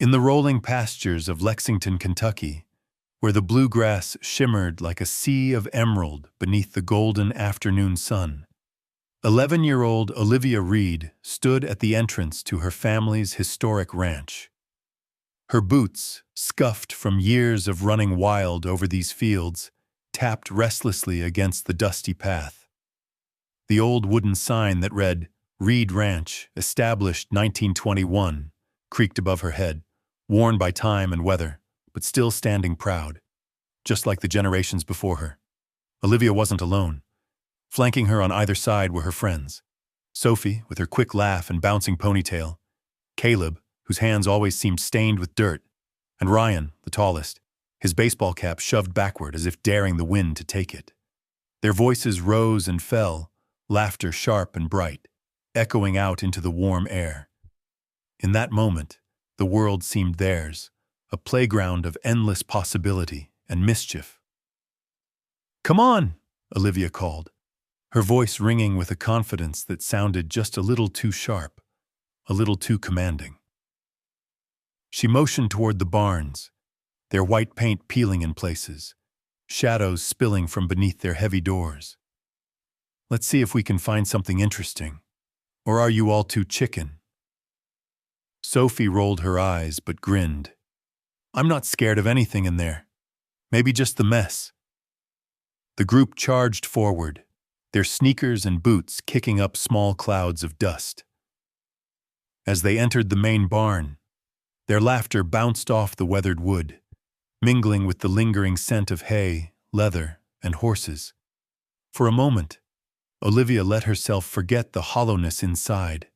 In the rolling pastures of Lexington, Kentucky, where the bluegrass shimmered like a sea of emerald beneath the golden afternoon sun, 11-year-old Olivia Reed stood at the entrance to her family's historic ranch. Her boots, scuffed from years of running wild over these fields, tapped restlessly against the dusty path. The old wooden sign that read, "Reed Ranch, established 1921, creaked above her head, worn by time and weather, but still standing proud, just like the generations before her. Olivia wasn't alone. Flanking her on either side were her friends. Sophie, with her quick laugh and bouncing ponytail, Caleb, whose hands always seemed stained with dirt, and Ryan, the tallest, his baseball cap shoved backward as if daring the wind to take it. Their voices rose and fell, laughter sharp and bright, echoing out into the warm air. In that moment, the world seemed theirs, a playground of endless possibility and mischief. "Come on," Olivia called, her voice ringing with a confidence that sounded just a little too sharp, a little too commanding. She motioned toward the barns, their white paint peeling in places, shadows spilling from beneath their heavy doors. "Let's see if we can find something interesting. Or are you all too chicken?" Sophie rolled her eyes but grinned. "I'm not scared of anything in there. Maybe just the mess." The group charged forward, their sneakers and boots kicking up small clouds of dust. As they entered the main barn, their laughter bounced off the weathered wood, mingling with the lingering scent of hay, leather, and horses. For a moment, Olivia let herself forget the hollowness inside,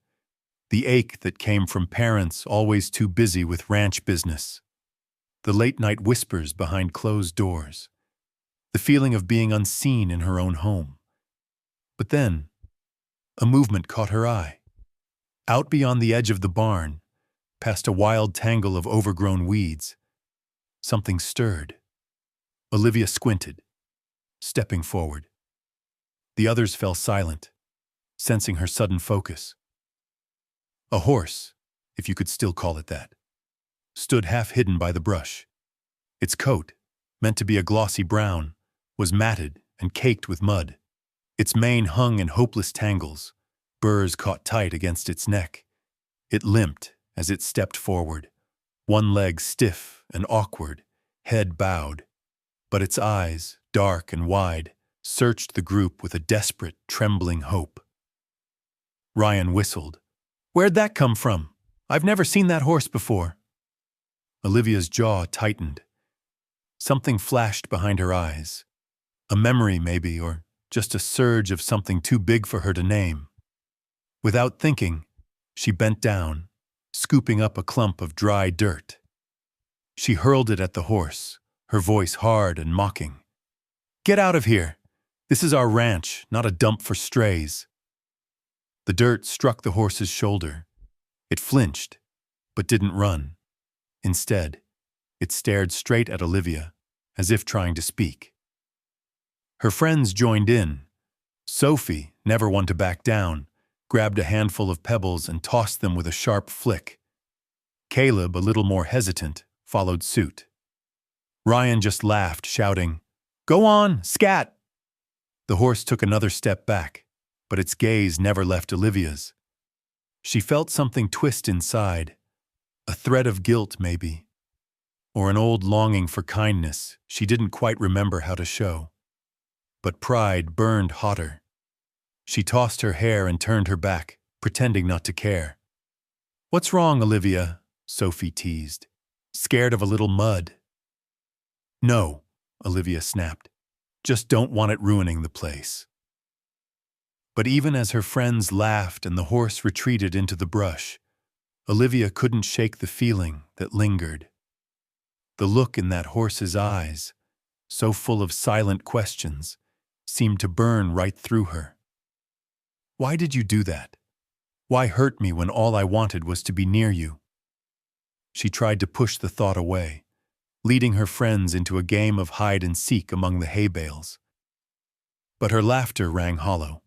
the ache that came from parents always too busy with ranch business, the late-night whispers behind closed doors, the feeling of being unseen in her own home. But then, a movement caught her eye. Out beyond the edge of the barn, past a wild tangle of overgrown weeds, something stirred. Olivia squinted, stepping forward. The others fell silent, sensing her sudden focus. A horse, if you could still call it that, stood half hidden by the brush. Its coat, meant to be a glossy brown, was matted and caked with mud. Its mane hung in hopeless tangles, burrs caught tight against its neck. It limped as it stepped forward, one leg stiff and awkward, head bowed. But its eyes, dark and wide, searched the group with a desperate, trembling hope. Ryan whistled. "Where'd that come from? I've never seen that horse before." Olivia's jaw tightened. Something flashed behind her eyes. A memory, maybe, or just a surge of something too big for her to name. Without thinking, she bent down, scooping up a clump of dry dirt. She hurled it at the horse, her voice hard and mocking. "Get out of here! This is our ranch, not a dump for strays." The dirt struck the horse's shoulder. It flinched, but didn't run. Instead, it stared straight at Olivia, as if trying to speak. Her friends joined in. Sophie, never one to back down, grabbed a handful of pebbles and tossed them with a sharp flick. Caleb, a little more hesitant, followed suit. Ryan just laughed, shouting, "Go on, scat!" The horse took another step back, but its gaze never left Olivia's. She felt something twist inside, a thread of guilt maybe, or an old longing for kindness she didn't quite remember how to show. But pride burned hotter. She tossed her hair and turned her back, pretending not to care. "What's wrong, Olivia?" Sophie teased. "Scared of a little mud?" "No," Olivia snapped. "Just don't want it ruining the place." But even as her friends laughed and the horse retreated into the brush, Olivia couldn't shake the feeling that lingered. The look in that horse's eyes, so full of silent questions, seemed to burn right through her. "Why did you do that? Why hurt me when all I wanted was to be near you?" She tried to push the thought away, leading her friends into a game of hide and seek among the hay bales. But her laughter rang hollow,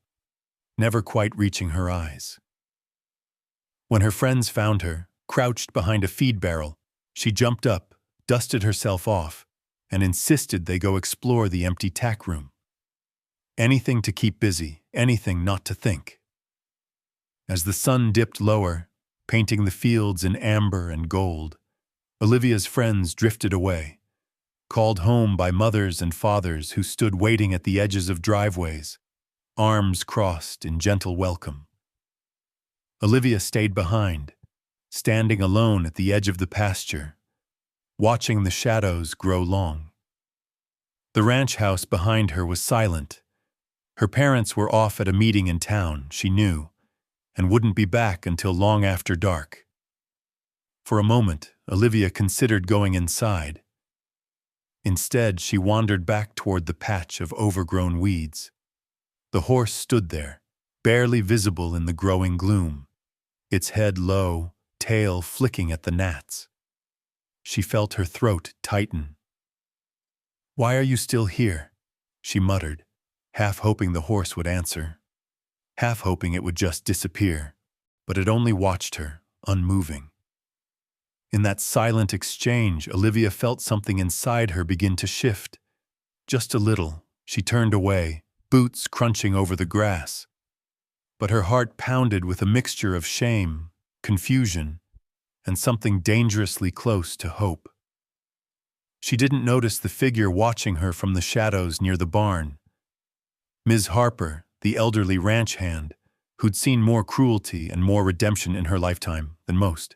never quite reaching her eyes. When her friends found her, crouched behind a feed barrel, She jumped up, dusted herself off, and insisted they go explore the empty tack room. Anything to keep busy, anything not to think. As the sun dipped lower, painting the fields in amber and gold, Olivia's friends drifted away, called home by mothers and fathers who stood waiting at the edges of driveways, arms crossed in gentle welcome. Olivia stayed behind, standing alone at the edge of the pasture, watching the shadows grow long. The ranch house behind her was silent. Her parents were off at a meeting in town, she knew, and wouldn't be back until long after dark. For a moment, Olivia considered going inside. Instead, she wandered back toward the patch of overgrown weeds. The horse stood there, barely visible in the growing gloom, its head low, tail flicking at the gnats. She felt her throat tighten. "Why are you still here?" she muttered, half hoping the horse would answer, half hoping it would just disappear, but it only watched her, unmoving. In that silent exchange, Olivia felt something inside her begin to shift. Just a little, she turned away, boots crunching over the grass. But her heart pounded with a mixture of shame, confusion, and something dangerously close to hope. She didn't notice the figure watching her from the shadows near the barn. Ms. Harper, the elderly ranch hand, who'd seen more cruelty and more redemption in her lifetime than most.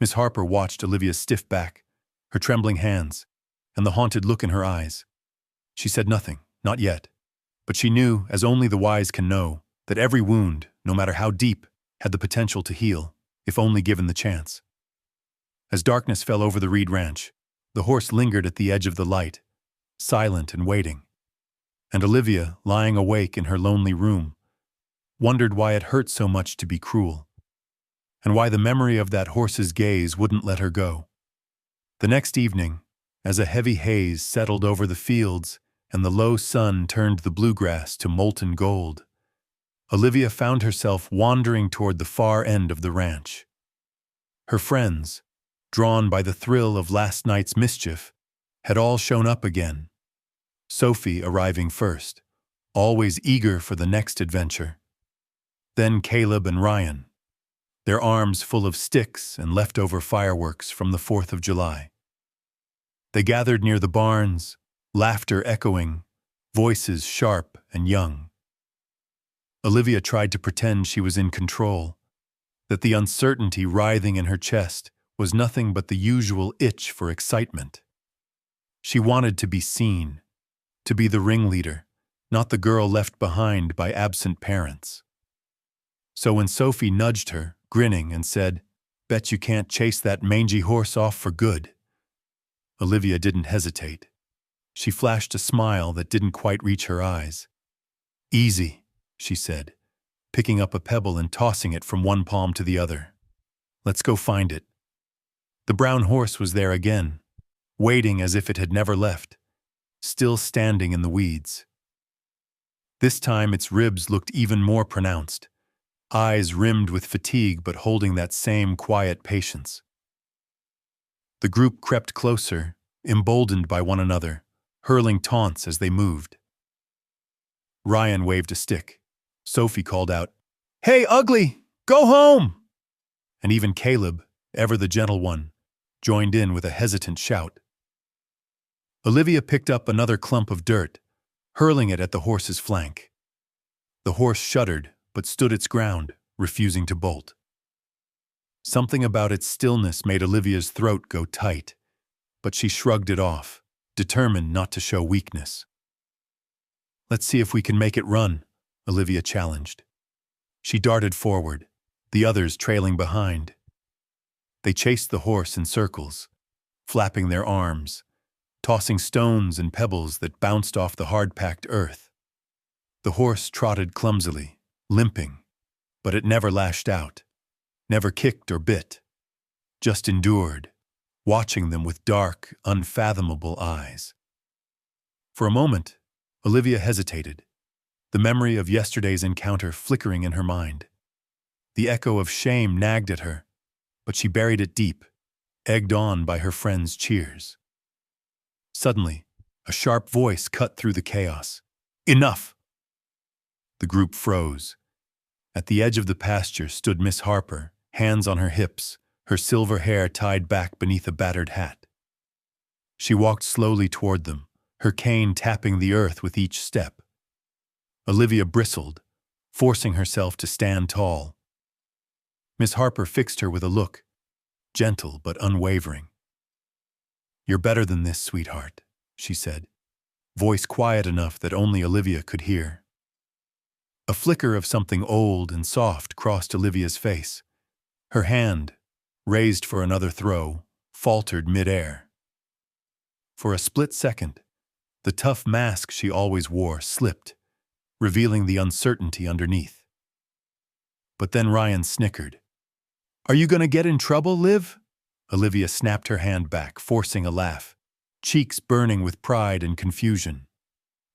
Miss Harper watched Olivia's stiff back, her trembling hands, and the haunted look in her eyes. She said nothing, not yet, but she knew, as only the wise can know, that every wound, no matter how deep, had the potential to heal, if only given the chance. As darkness fell over the Reed Ranch, the horse lingered at the edge of the light, silent and waiting. And Olivia, lying awake in her lonely room, wondered why it hurt so much to be cruel, and why the memory of that horse's gaze wouldn't let her go. The next evening, as a heavy haze settled over the fields and the low sun turned the bluegrass to molten gold, Olivia found herself wandering toward the far end of the ranch. Her friends, drawn by the thrill of last night's mischief, had all shown up again. Sophie arriving first, always eager for the next adventure. Then Caleb and Ryan, their arms full of sticks and leftover fireworks from the 4th of July. They gathered near the barns, laughter echoing, voices sharp and young. Olivia tried to pretend she was in control, that the uncertainty writhing in her chest was nothing but the usual itch for excitement. She wanted to be seen, to be the ringleader, not the girl left behind by absent parents. So when Sophie nudged her, grinning, and said, "Bet you can't chase that mangy horse off for good," Olivia didn't hesitate. She flashed a smile that didn't quite reach her eyes. "Easy," she said, picking up a pebble and tossing it from one palm to the other. "Let's go find it." The brown horse was there again, waiting as if it had never left, still standing in the weeds. This time its ribs looked even more pronounced, eyes rimmed with fatigue but holding that same quiet patience. The group crept closer, emboldened by one another, hurling taunts as they moved. Ryan waved a stick. Sophie called out, "Hey, ugly, go home!" And even Caleb, ever the gentle one, joined in with a hesitant shout. Olivia picked up another clump of dirt, hurling it at the horse's flank. The horse shuddered, but stood its ground, refusing to bolt. Something about its stillness made Olivia's throat go tight, but she shrugged it off, determined not to show weakness. "Let's see if we can make it run," Olivia challenged. She darted forward, the others trailing behind. They chased the horse in circles, flapping their arms, tossing stones and pebbles that bounced off the hard-packed earth. The horse trotted clumsily, limping, but it never lashed out, never kicked or bit, just endured, watching them with dark, unfathomable eyes. For a moment, Olivia hesitated, the memory of yesterday's encounter flickering in her mind. The echo of shame nagged at her, but she buried it deep, egged on by her friends' cheers. Suddenly, a sharp voice cut through the chaos. "Enough!" The group froze. At the edge of the pasture stood Miss Harper, hands on her hips, her silver hair tied back beneath a battered hat. She walked slowly toward them, her cane tapping the earth with each step. Olivia bristled, forcing herself to stand tall. Miss Harper fixed her with a look, gentle but unwavering. "You're better than this, sweetheart," she said, voice quiet enough that only Olivia could hear. A flicker of something old and soft crossed Olivia's face. Her hand, raised for another throw, faltered mid-air. For a split second, the tough mask she always wore slipped, revealing the uncertainty underneath. But then Ryan snickered. "Are you going to get in trouble, Liv?" Olivia snapped her hand back, forcing a laugh, cheeks burning with pride and confusion.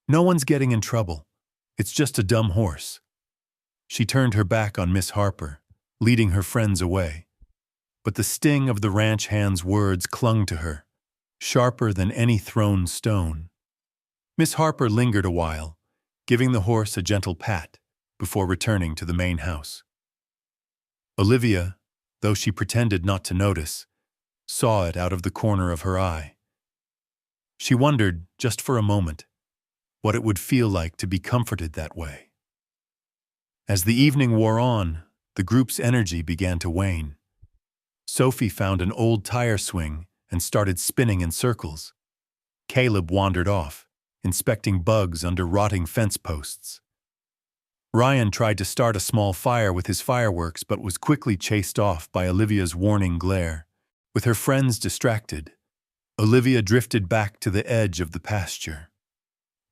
"No one's getting in trouble. It's just a dumb horse." She turned her back on Miss Harper, leading her friends away. But the sting of the ranch hand's words clung to her, sharper than any thrown stone. Miss Harper lingered a while, giving the horse a gentle pat, before returning to the main house. Olivia, though she pretended not to notice, saw it out of the corner of her eye. She wondered, just for a moment, what it would feel like to be comforted that way. As the evening wore on, the group's energy began to wane. Sophie found an old tire swing and started spinning in circles. Caleb wandered off, inspecting bugs under rotting fence posts. Ryan tried to start a small fire with his fireworks but was quickly chased off by Olivia's warning glare. With her friends distracted, Olivia drifted back to the edge of the pasture.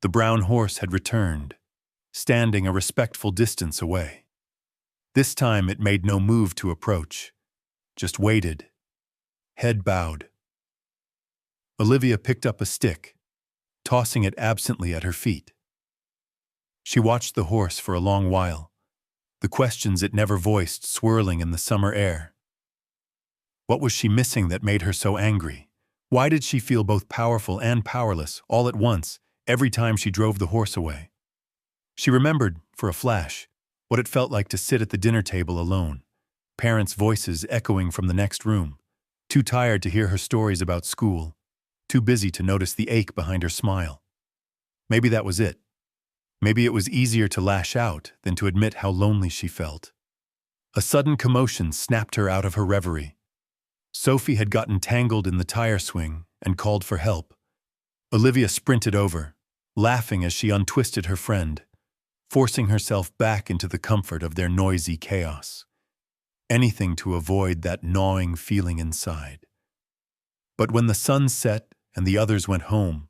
The brown horse had returned, standing a respectful distance away. This time it made no move to approach, just waited, head bowed. Olivia picked up a stick, tossing it absently at her feet. She watched the horse for a long while, the questions it never voiced swirling in the summer air. What was she missing that made her so angry? Why did she feel both powerful and powerless all at once every time she drove the horse away? She remembered, for a flash, what it felt like to sit at the dinner table alone, parents' voices echoing from the next room, too tired to hear her stories about school, too busy to notice the ache behind her smile. Maybe that was it. Maybe it was easier to lash out than to admit how lonely she felt. A sudden commotion snapped her out of her reverie. Sophie had gotten tangled in the tire swing and called for help. Olivia sprinted over, laughing as she untwisted her friend, forcing herself back into the comfort of their noisy chaos. Anything to avoid that gnawing feeling inside. But when the sun set and the others went home,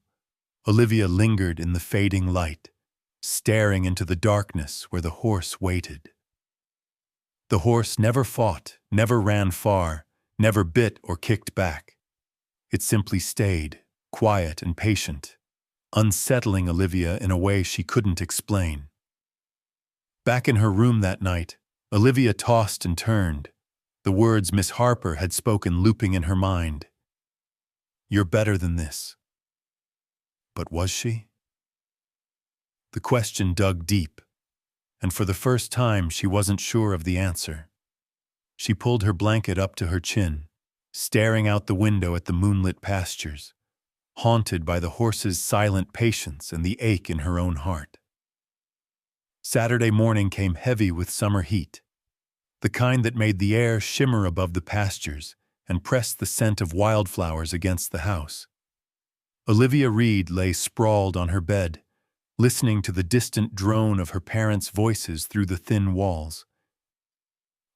Olivia lingered in the fading light, staring into the darkness where the horse waited. The horse never fought, never ran far, never bit or kicked back. It simply stayed, quiet and patient, unsettling Olivia in a way she couldn't explain. Back in her room that night, Olivia tossed and turned, the words Miss Harper had spoken looping in her mind. "You're better than this." But was she? The question dug deep, and for the first time she wasn't sure of the answer. She pulled her blanket up to her chin, staring out the window at the moonlit pastures, haunted by the horse's silent patience and the ache in her own heart. Saturday morning came heavy with summer heat, the kind that made the air shimmer above the pastures and pressed the scent of wildflowers against the house. Olivia Reed lay sprawled on her bed, listening to the distant drone of her parents' voices through the thin walls.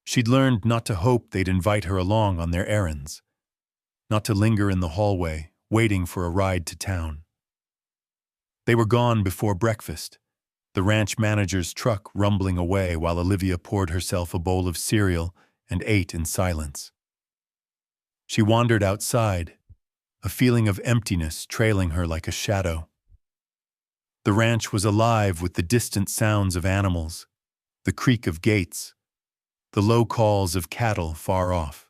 She'd learned not to hope they'd invite her along on their errands, not to linger in the hallway, waiting for a ride to town. They were gone before breakfast, the ranch manager's truck rumbling away while Olivia poured herself a bowl of cereal and ate in silence. She wandered outside, a feeling of emptiness trailing her like a shadow. The ranch was alive with the distant sounds of animals, the creak of gates, the low calls of cattle far off.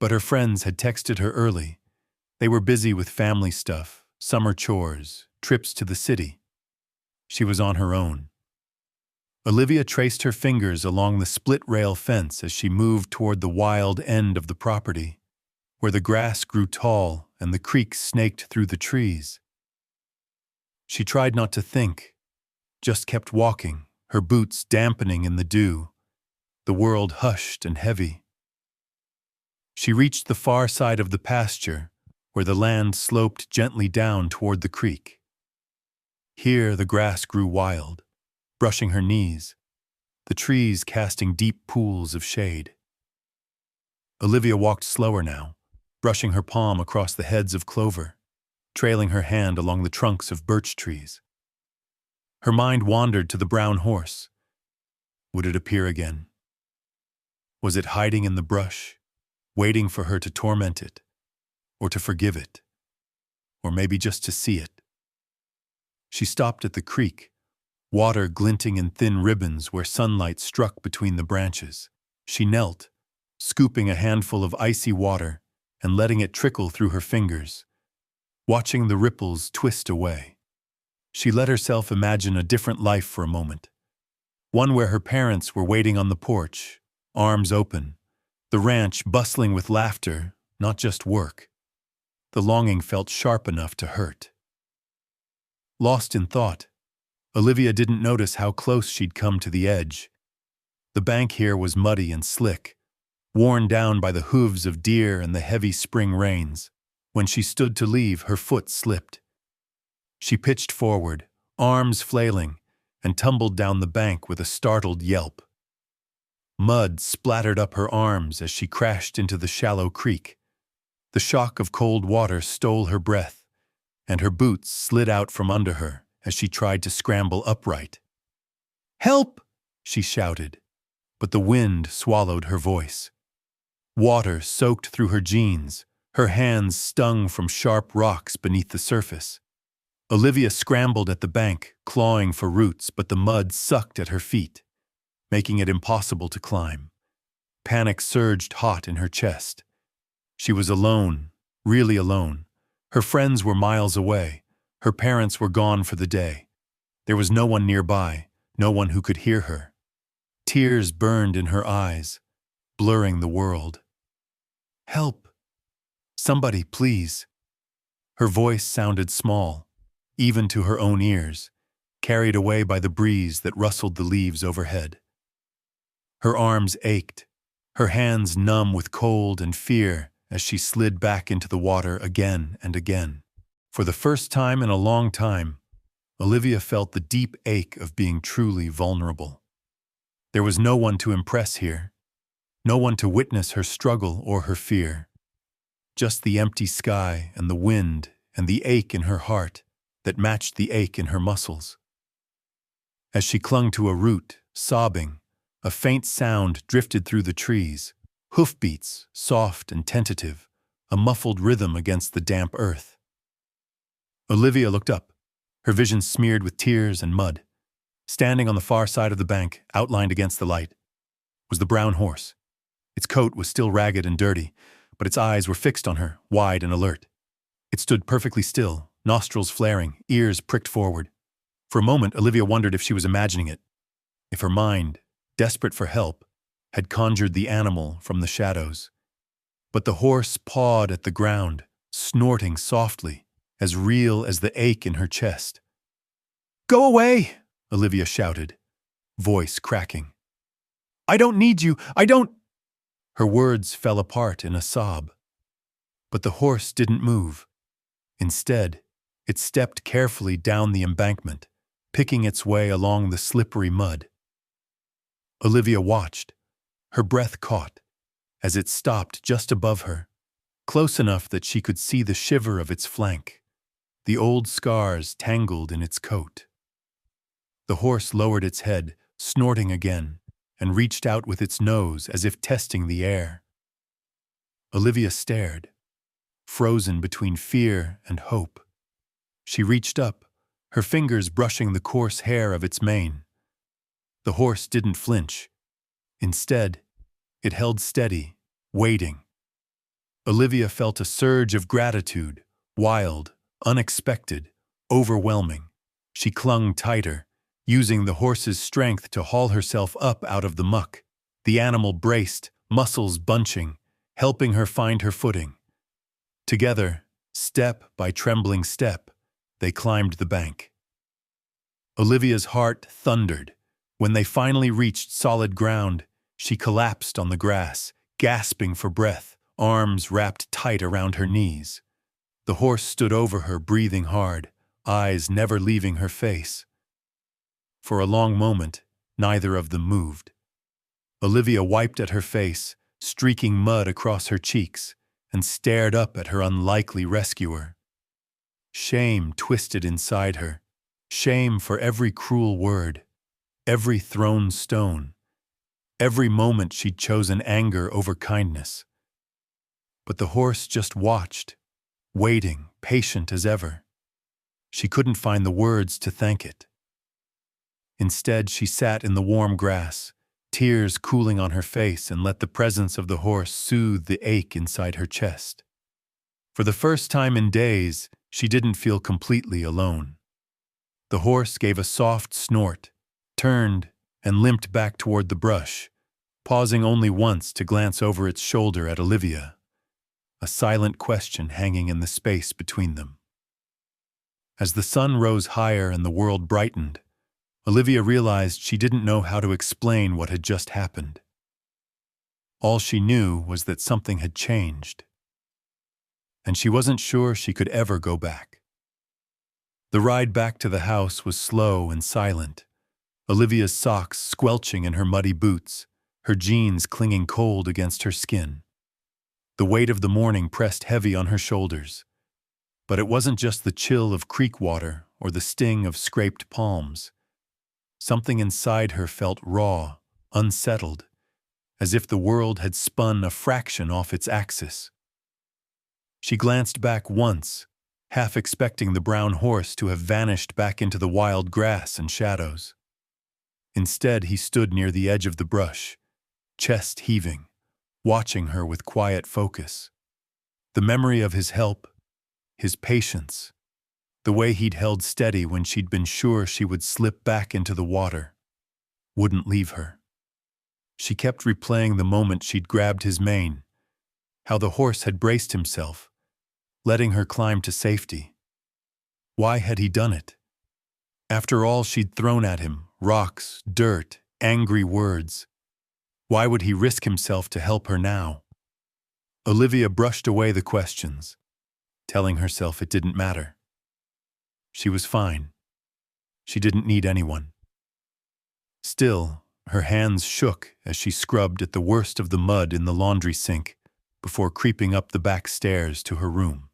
But her friends had texted her early. They were busy with family stuff, summer chores, trips to the city. She was on her own. Olivia traced her fingers along the split-rail fence as she moved toward the wild end of the property, where the grass grew tall and the creek snaked through the trees. She tried not to think, just kept walking, her boots dampening in the dew, the world hushed and heavy. She reached the far side of the pasture, where the land sloped gently down toward the creek. Here the grass grew wild, brushing her knees, the trees casting deep pools of shade. Olivia walked slower now, brushing her palm across the heads of clover, trailing her hand along the trunks of birch trees. Her mind wandered to the brown horse. Would it appear again? Was it hiding in the brush, waiting for her to torment it, or to forgive it, or maybe just to see it? She stopped at the creek, water glinting in thin ribbons where sunlight struck between the branches. She knelt, scooping a handful of icy water and letting it trickle through her fingers, watching the ripples twist away. She let herself imagine a different life for a moment, one where her parents were waiting on the porch, arms open, the ranch bustling with laughter, not just work. The longing felt sharp enough to hurt. Lost in thought, Olivia didn't notice how close she'd come to the edge. The bank here was muddy and slick, worn down by the hooves of deer and the heavy spring rains. When she stood to leave, her foot slipped. She pitched forward, arms flailing, and tumbled down the bank with a startled yelp. Mud splattered up her arms as she crashed into the shallow creek. The shock of cold water stole her breath, and her boots slid out from under her as she tried to scramble upright. "Help!" she shouted, but the wind swallowed her voice. Water soaked through her jeans, her hands stung from sharp rocks beneath the surface. Olivia scrambled at the bank, clawing for roots, but the mud sucked at her feet, making it impossible to climb. Panic surged hot in her chest. She was alone, really alone. Her friends were miles away. Her parents were gone for the day. There was no one nearby, no one who could hear her. Tears burned in her eyes, blurring the world. "Help! Somebody, please!" Her voice sounded small, even to her own ears, carried away by the breeze that rustled the leaves overhead. Her arms ached, her hands numb with cold and fear as she slid back into the water again and again. For the first time in a long time, Olivia felt the deep ache of being truly vulnerable. There was no one to impress here, no one to witness her struggle or her fear. Just the empty sky and the wind and the ache in her heart that matched the ache in her muscles. As she clung to a root, sobbing, a faint sound drifted through the trees, hoofbeats, soft and tentative, a muffled rhythm against the damp earth. Olivia looked up, her vision smeared with tears and mud. Standing on the far side of the bank, outlined against the light, was the brown horse. Its coat was still ragged and dirty, but its eyes were fixed on her, wide and alert. It stood perfectly still, nostrils flaring, ears pricked forward. For a moment, Olivia wondered if she was imagining it, if her mind, desperate for help, had conjured the animal from the shadows. But the horse pawed at the ground, snorting softly, as real as the ache in her chest. "Go away!" Olivia shouted, voice cracking. "I don't need you! I don't—" Her words fell apart in a sob. But the horse didn't move. Instead, it stepped carefully down the embankment, picking its way along the slippery mud. Olivia watched, her breath caught, as it stopped just above her, close enough that she could see the shiver of its flank, the old scars tangled in its coat. The horse lowered its head, snorting again, and reached out with its nose as if testing the air. Olivia stared, frozen between fear and hope. She reached up, her fingers brushing the coarse hair of its mane. The horse didn't flinch. Instead, it held steady, waiting. Olivia felt a surge of gratitude, wild, unexpected, overwhelming. She clung tighter, using the horse's strength to haul herself up out of the muck. The animal braced, muscles bunching, helping her find her footing. Together, step by trembling step, they climbed the bank. Olivia's heart thundered. When they finally reached solid ground, she collapsed on the grass, gasping for breath, arms wrapped tight around her knees. The horse stood over her, breathing hard, eyes never leaving her face. For a long moment, neither of them moved. Olivia wiped at her face, streaking mud across her cheeks, and stared up at her unlikely rescuer. Shame twisted inside her, shame for every cruel word, every thrown stone, every moment she'd chosen anger over kindness. But the horse just watched, waiting, patient as ever. She couldn't find the words to thank it. Instead, she sat in the warm grass, tears cooling on her face, and let the presence of the horse soothe the ache inside her chest. For the first time in days, she didn't feel completely alone. The horse gave a soft snort, turned, and limped back toward the brush, pausing only once to glance over its shoulder at Olivia, a silent question hanging in the space between them. As the sun rose higher and the world brightened, Olivia realized she didn't know how to explain what had just happened. All she knew was that something had changed, and she wasn't sure she could ever go back. The ride back to the house was slow and silent, Olivia's socks squelching in her muddy boots, her jeans clinging cold against her skin. The weight of the morning pressed heavy on her shoulders, but it wasn't just the chill of creek water or the sting of scraped palms. Something inside her felt raw, unsettled, as if the world had spun a fraction off its axis. She glanced back once, half expecting the brown horse to have vanished back into the wild grass and shadows. Instead, he stood near the edge of the brush, chest heaving, watching her with quiet focus. The memory of his help, his patience, the way he'd held steady when she'd been sure she would slip back into the water, wouldn't leave her. She kept replaying the moment she'd grabbed his mane, how the horse had braced himself, letting her climb to safety. Why had he done it? After all she'd thrown at him, rocks, dirt, angry words. Why would he risk himself to help her now? Olivia brushed away the questions, telling herself it didn't matter. She was fine. She didn't need anyone. Still, her hands shook as she scrubbed at the worst of the mud in the laundry sink before creeping up the back stairs to her room.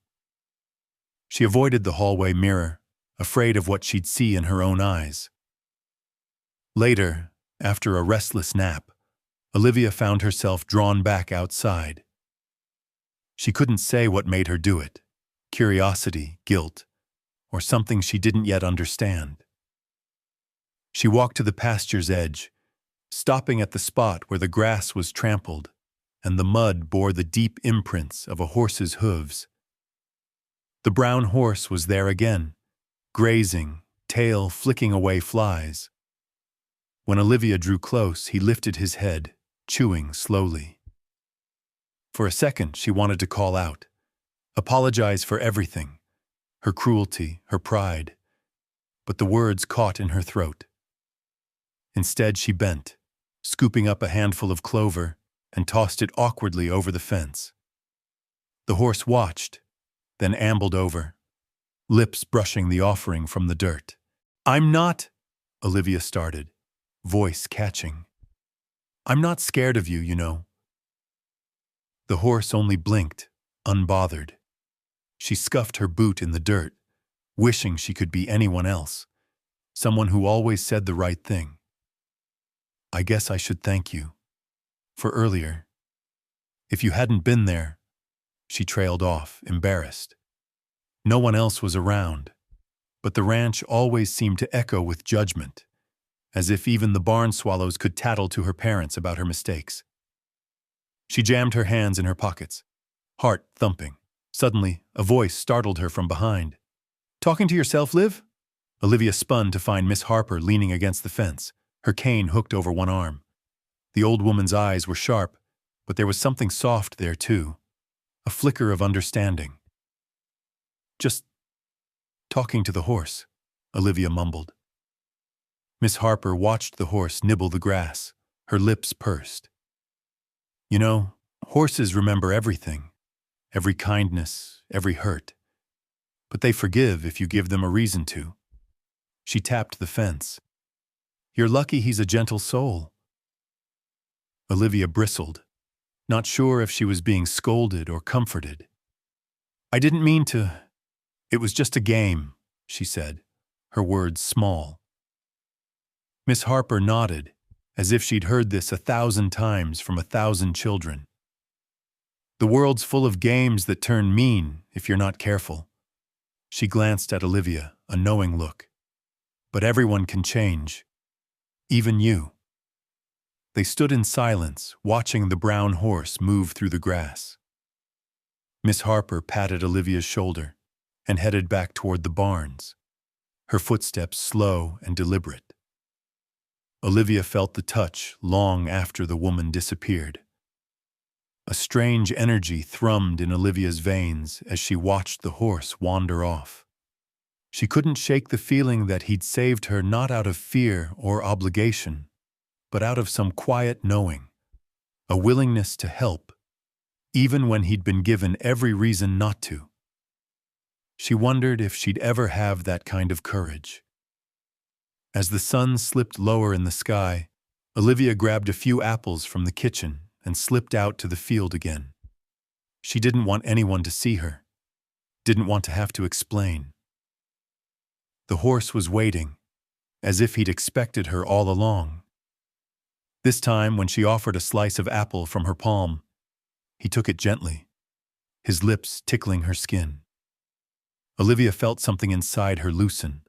She avoided the hallway mirror, afraid of what she'd see in her own eyes. Later, after a restless nap, Olivia found herself drawn back outside. She couldn't say what made her do it: curiosity, guilt, or something she didn't yet understand. She walked to the pasture's edge, stopping at the spot where the grass was trampled and the mud bore the deep imprints of a horse's hooves. The brown horse was there again, grazing, tail flicking away flies. When Olivia drew close, he lifted his head, chewing slowly. For a second, she wanted to call out, apologize for everything, her cruelty, her pride, but the words caught in her throat. Instead, she bent, scooping up a handful of clover, and tossed it awkwardly over the fence. The horse watched, then ambled over, lips brushing the offering from the dirt. "I'm not," Olivia started, voice catching. "I'm not scared of you, you know." The horse only blinked, unbothered. She scuffed her boot in the dirt, wishing she could be anyone else, someone who always said the right thing. "I guess I should thank you for earlier. If you hadn't been there," she trailed off, embarrassed. No one else was around, but the ranch always seemed to echo with judgment, as if even the barn swallows could tattle to her parents about her mistakes. She jammed her hands in her pockets. heart thumping. Suddenly, a voice startled her from behind. "Talking to yourself, Liv?" Olivia spun to find Miss Harper leaning against the fence, her cane hooked over one arm. The old woman's eyes were sharp, but there was something soft there too, a flicker of understanding. "Just talking to the horse," Olivia mumbled. Miss Harper watched the horse nibble the grass, her lips pursed. "You know, horses remember everything, every kindness, every hurt. But they forgive if you give them a reason to." She tapped the fence. "You're lucky he's a gentle soul." Olivia bristled, not sure if she was being scolded or comforted. "I didn't mean to. It was just a game," she said, her words small. Miss Harper nodded, as if she'd heard this 1,000 times from 1,000 children. "The world's full of games that turn mean if you're not careful." She glanced at Olivia, a knowing look. "But everyone can change. Even you." They stood in silence, watching the brown horse move through the grass. Miss Harper patted Olivia's shoulder and headed back toward the barns, her footsteps slow and deliberate. Olivia felt the touch long after the woman disappeared. A strange energy thrummed in Olivia's veins as she watched the horse wander off. She couldn't shake the feeling that he'd saved her not out of fear or obligation, but out of some quiet knowing, a willingness to help, even when he'd been given every reason not to. She wondered if she'd ever have that kind of courage. As the sun slipped lower in the sky, Olivia grabbed a few apples from the kitchen and slipped out to the field again. She didn't want anyone to see her, didn't want to have to explain. The horse was waiting, as if he'd expected her all along. This time, when she offered a slice of apple from her palm, he took it gently, his lips tickling her skin. Olivia felt something inside her loosen,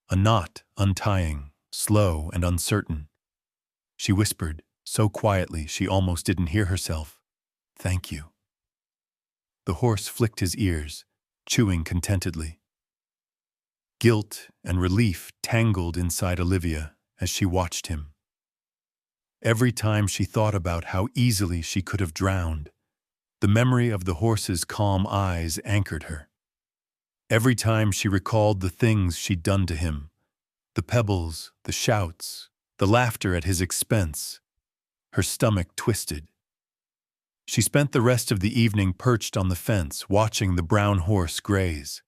a knot untying, slow and uncertain. She whispered, so quietly she almost didn't hear herself, "Thank you." The horse flicked his ears, chewing contentedly. Guilt and relief tangled inside Olivia as she watched him. Every time she thought about how easily she could have drowned, the memory of the horse's calm eyes anchored her. Every time she recalled the things she'd done to him, the pebbles, the shouts, the laughter at his expense, her stomach twisted. She spent the rest of the evening perched on the fence, watching the brown horse graze.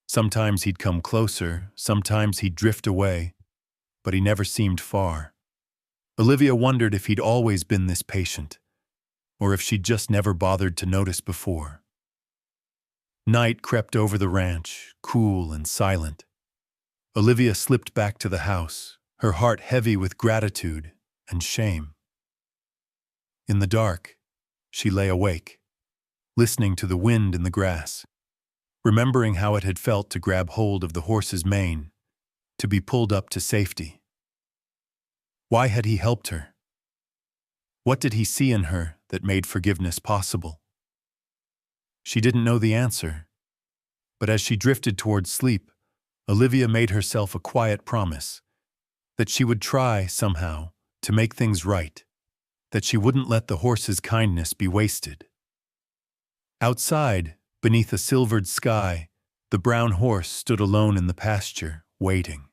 Sometimes he'd come closer, sometimes he'd drift away, but he never seemed far. Olivia wondered if he'd always been this patient, or if she'd just never bothered to notice before. Night crept over the ranch, cool and silent. Olivia slipped back to the house, her heart heavy with gratitude and shame. In the dark, she lay awake, listening to the wind in the grass, remembering how it had felt to grab hold of the horse's mane, to be pulled up to safety. Why had he helped her? What did he see in her that made forgiveness possible? She didn't know the answer, but as she drifted toward sleep, Olivia made herself a quiet promise that she would try, somehow, to make things right, that she wouldn't let the horse's kindness be wasted. Outside, beneath a silvered sky, the brown horse stood alone in the pasture, waiting.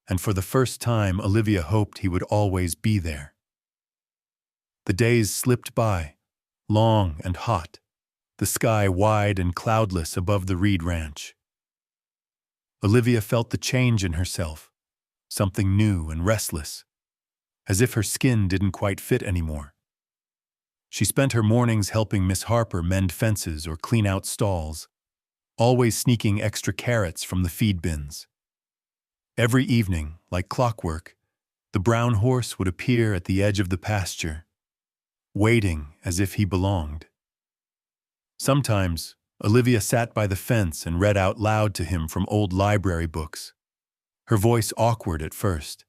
And for the first time, Olivia hoped he would always be there. The days slipped by, long and hot, the sky wide and cloudless above the Reed Ranch. Olivia felt the change in herself, something new and restless, as if her skin didn't quite fit anymore. She spent her mornings helping Miss Harper mend fences or clean out stalls, always sneaking extra carrots from the feed bins. Every evening, like clockwork, the brown horse would appear at the edge of the pasture, waiting as if he belonged. Sometimes, Olivia sat by the fence and read out loud to him from old library books, her voice awkward at first,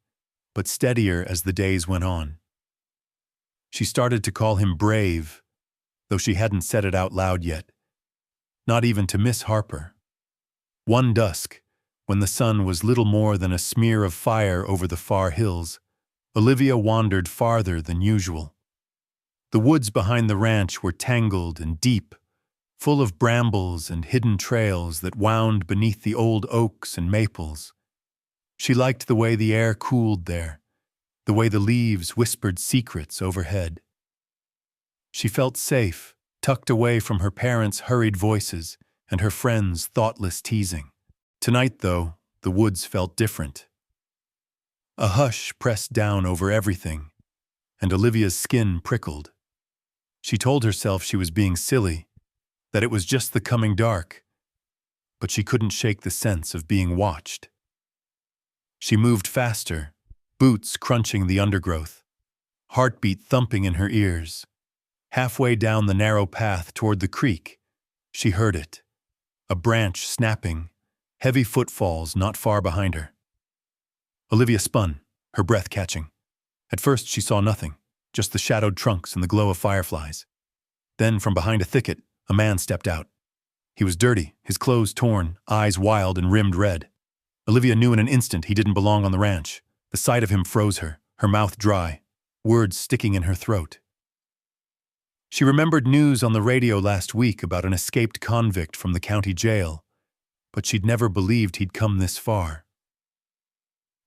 but steadier as the days went on. She started to call him brave, though she hadn't said it out loud yet. Not even to Miss Harper. One dusk, when the sun was little more than a smear of fire over the far hills, Olivia wandered farther than usual. The woods behind the ranch were tangled and deep, full of brambles and hidden trails that wound beneath the old oaks and maples. She liked the way the air cooled there, the way the leaves whispered secrets overhead. She felt safe, tucked away from her parents' hurried voices and her friends' thoughtless teasing. Tonight, though, the woods felt different. A hush pressed down over everything, and Olivia's skin prickled. She told herself she was being silly, that it was just the coming dark, but she couldn't shake the sense of being watched. She moved faster, boots crunching the undergrowth, heartbeat thumping in her ears. Halfway down the narrow path toward the creek, she heard it, a branch snapping, heavy footfalls not far behind her. Olivia spun, her breath catching. At first she saw nothing, just the shadowed trunks and the glow of fireflies. Then, from behind a thicket, a man stepped out. He was dirty, his clothes torn, eyes wild and rimmed red. Olivia knew in an instant he didn't belong on the ranch. The sight of him froze her, her mouth dry, words sticking in her throat. She remembered news on the radio last week about an escaped convict from the county jail, but she'd never believed he'd come this far.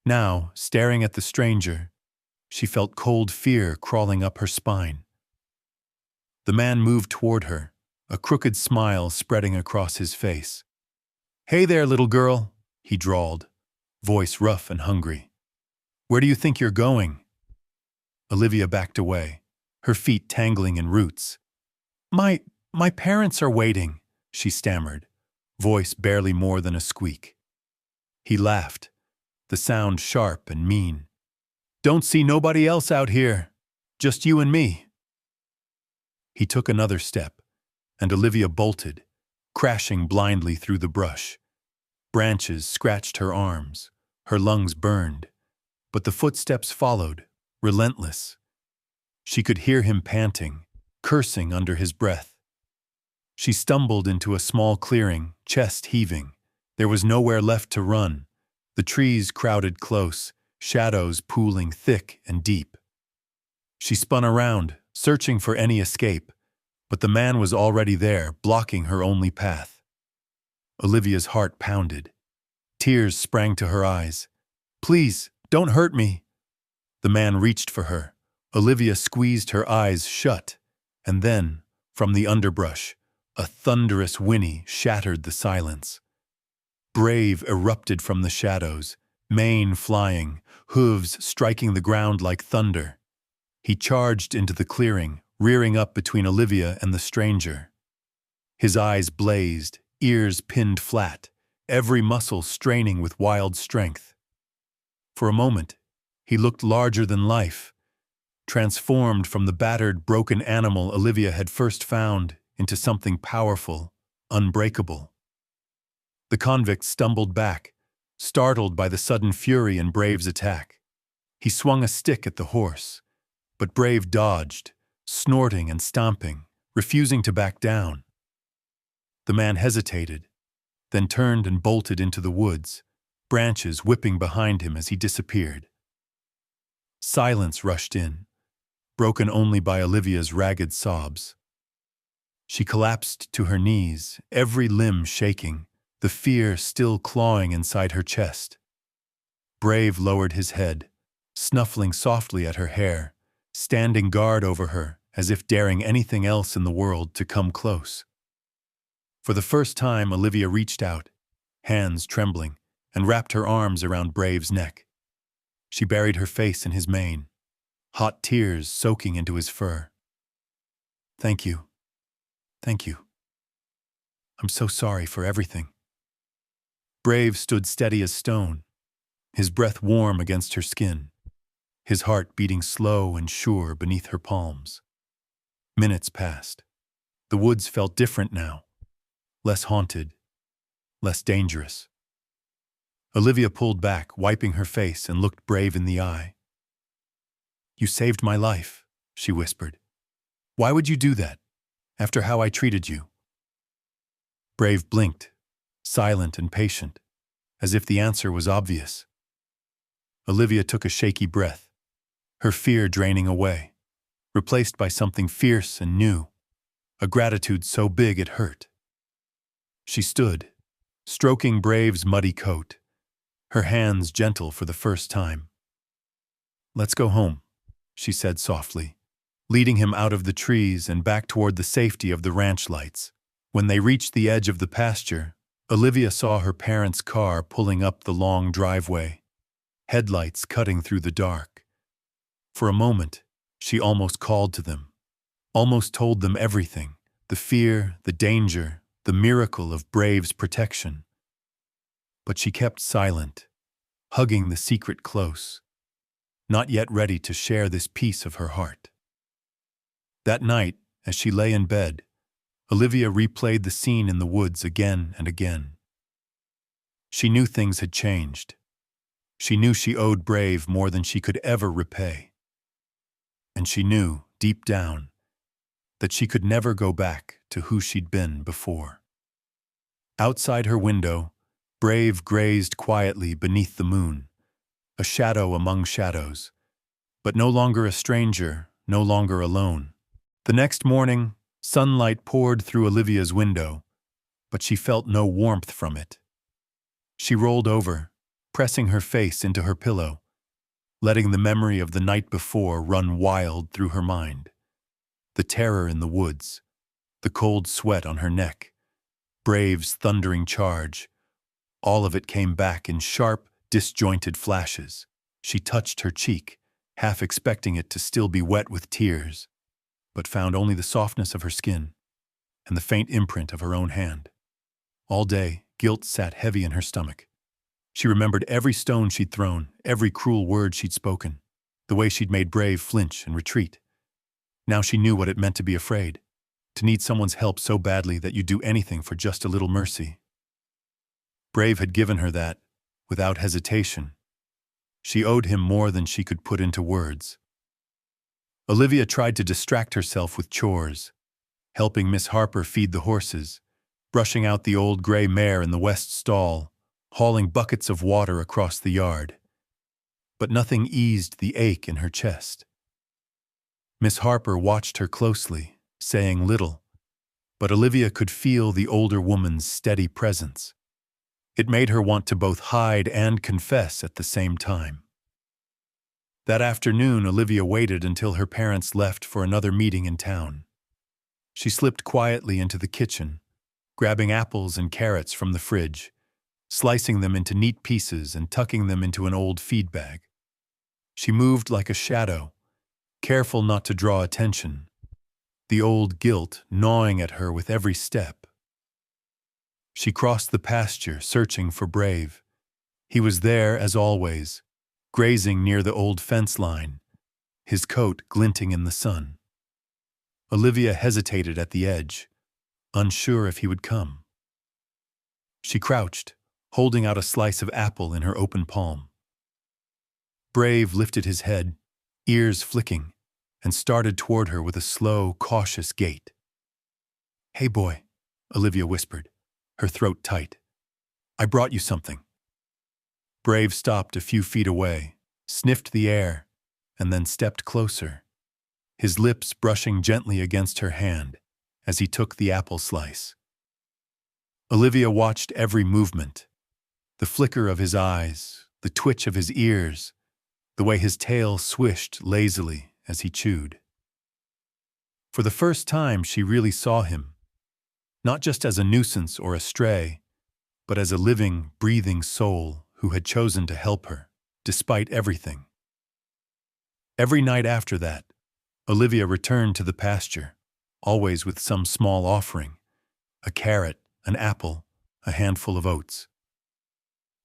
Now, staring at the stranger, she felt cold fear crawling up her spine. The man moved toward her, a crooked smile spreading across his face. "Hey there, little girl," he drawled, voice rough and hungry. "Where do you think you're going?" Olivia backed away, her feet tangling in roots. My parents are waiting," she stammered, voice barely more than a squeak. He laughed, the sound sharp and mean. "Don't see nobody else out here, just you and me." He took another step, and Olivia bolted, crashing blindly through the brush. Branches scratched her arms, her lungs burned, but the footsteps followed, relentless. She could hear him panting, cursing under his breath. She stumbled into a small clearing, chest heaving. There was nowhere left to run. The trees crowded close, shadows pooling thick and deep. She spun around, searching for any escape, but the man was already there, blocking her only path. Olivia's heart pounded. Tears sprang to her eyes. "Please, don't hurt me." The man reached for her. Olivia squeezed her eyes shut, and then, from the underbrush, a thunderous whinny shattered the silence. Brave erupted from the shadows, mane flying, hooves striking the ground like thunder. He charged into the clearing, rearing up between Olivia and the stranger. His eyes blazed, ears pinned flat, every muscle straining with wild strength. For a moment, he looked larger than life, transformed from the battered, broken animal Olivia had first found into something powerful, unbreakable. The convict stumbled back, startled by the sudden fury in Brave's attack. He swung a stick at the horse, but Brave dodged, snorting and stomping, refusing to back down. The man hesitated, then turned and bolted into the woods, branches whipping behind him as he disappeared. Silence rushed in, broken only by Olivia's ragged sobs. She collapsed to her knees, every limb shaking, the fear still clawing inside her chest. Brave lowered his head, snuffling softly at her hair, standing guard over her as if daring anything else in the world to come close. For the first time, Olivia reached out, hands trembling, and wrapped her arms around Brave's neck. She buried her face in his mane, hot tears soaking into his fur. "Thank you. Thank you. I'm so sorry for everything." Brave stood steady as stone, his breath warm against her skin, his heart beating slow and sure beneath her palms. Minutes passed. The woods felt different now, less haunted, less dangerous. Olivia pulled back, wiping her face, and looked Brave in the eye. "You saved my life," she whispered. "Why would you do that? after how I treated you?" Brave blinked, silent and patient, as if the answer was obvious. Olivia took a shaky breath, her fear draining away, replaced by something fierce and new, a gratitude so big it hurt. She stood, stroking Brave's muddy coat, her hands gentle for the first time. "Let's go home," she said softly, leading him out of the trees and back toward the safety of the ranch lights. When they reached the edge of the pasture, Olivia saw her parents' car pulling up the long driveway, headlights cutting through the dark. For a moment, she almost called to them, almost told them everything, the fear, the danger, the miracle of Brave's protection. But she kept silent, hugging the secret close, not yet ready to share this piece of her heart. That night, as she lay in bed, Olivia replayed the scene in the woods again and again. She knew things had changed. She knew she owed Brave more than she could ever repay. And she knew, deep down, that she could never go back to who she'd been before. Outside her window, Brave grazed quietly beneath the moon, a shadow among shadows, but no longer a stranger, no longer alone. The next morning, sunlight poured through Olivia's window, but she felt no warmth from it. She rolled over, pressing her face into her pillow, letting the memory of the night before run wild through her mind. The terror in the woods, the cold sweat on her neck, Brave's thundering charge, all of it came back in sharp, disjointed flashes. She touched her cheek, half expecting it to still be wet with tears, but found only the softness of her skin and the faint imprint of her own hand. All day, guilt sat heavy in her stomach. She remembered every stone she'd thrown, every cruel word she'd spoken, the way she'd made Brave flinch and retreat. Now she knew what it meant to be afraid, to need someone's help so badly that you'd do anything for just a little mercy. Brave had given her that, without hesitation. She owed him more than she could put into words. Olivia tried to distract herself with chores, helping Miss Harper feed the horses, brushing out the old gray mare in the west stall, hauling buckets of water across the yard. But nothing eased the ache in her chest. Miss Harper watched her closely, saying little, but Olivia could feel the older woman's steady presence. It made her want to both hide and confess at the same time. That afternoon, Olivia waited until her parents left for another meeting in town. She slipped quietly into the kitchen, grabbing apples and carrots from the fridge, slicing them into neat pieces and tucking them into an old feed bag. She moved like a shadow, careful not to draw attention, the old guilt gnawing at her with every step. She crossed the pasture, searching for Brave. He was there, as always, grazing near the old fence line, his coat glinting in the sun. Olivia hesitated at the edge, unsure if he would come. She crouched, holding out a slice of apple in her open palm. Brave lifted his head, ears flicking, and started toward her with a slow, cautious gait. "Hey, boy," Olivia whispered, her throat tight. "I brought you something." Brave stopped a few feet away, sniffed the air, and then stepped closer, his lips brushing gently against her hand as he took the apple slice. Olivia watched every movement, the flicker of his eyes, the twitch of his ears, the way his tail swished lazily as he chewed. For the first time, she really saw him, not just as a nuisance or a stray, but as a living, breathing soul who had chosen to help her, despite everything. Every night after that, Olivia returned to the pasture, always with some small offering, a carrot, an apple, a handful of oats.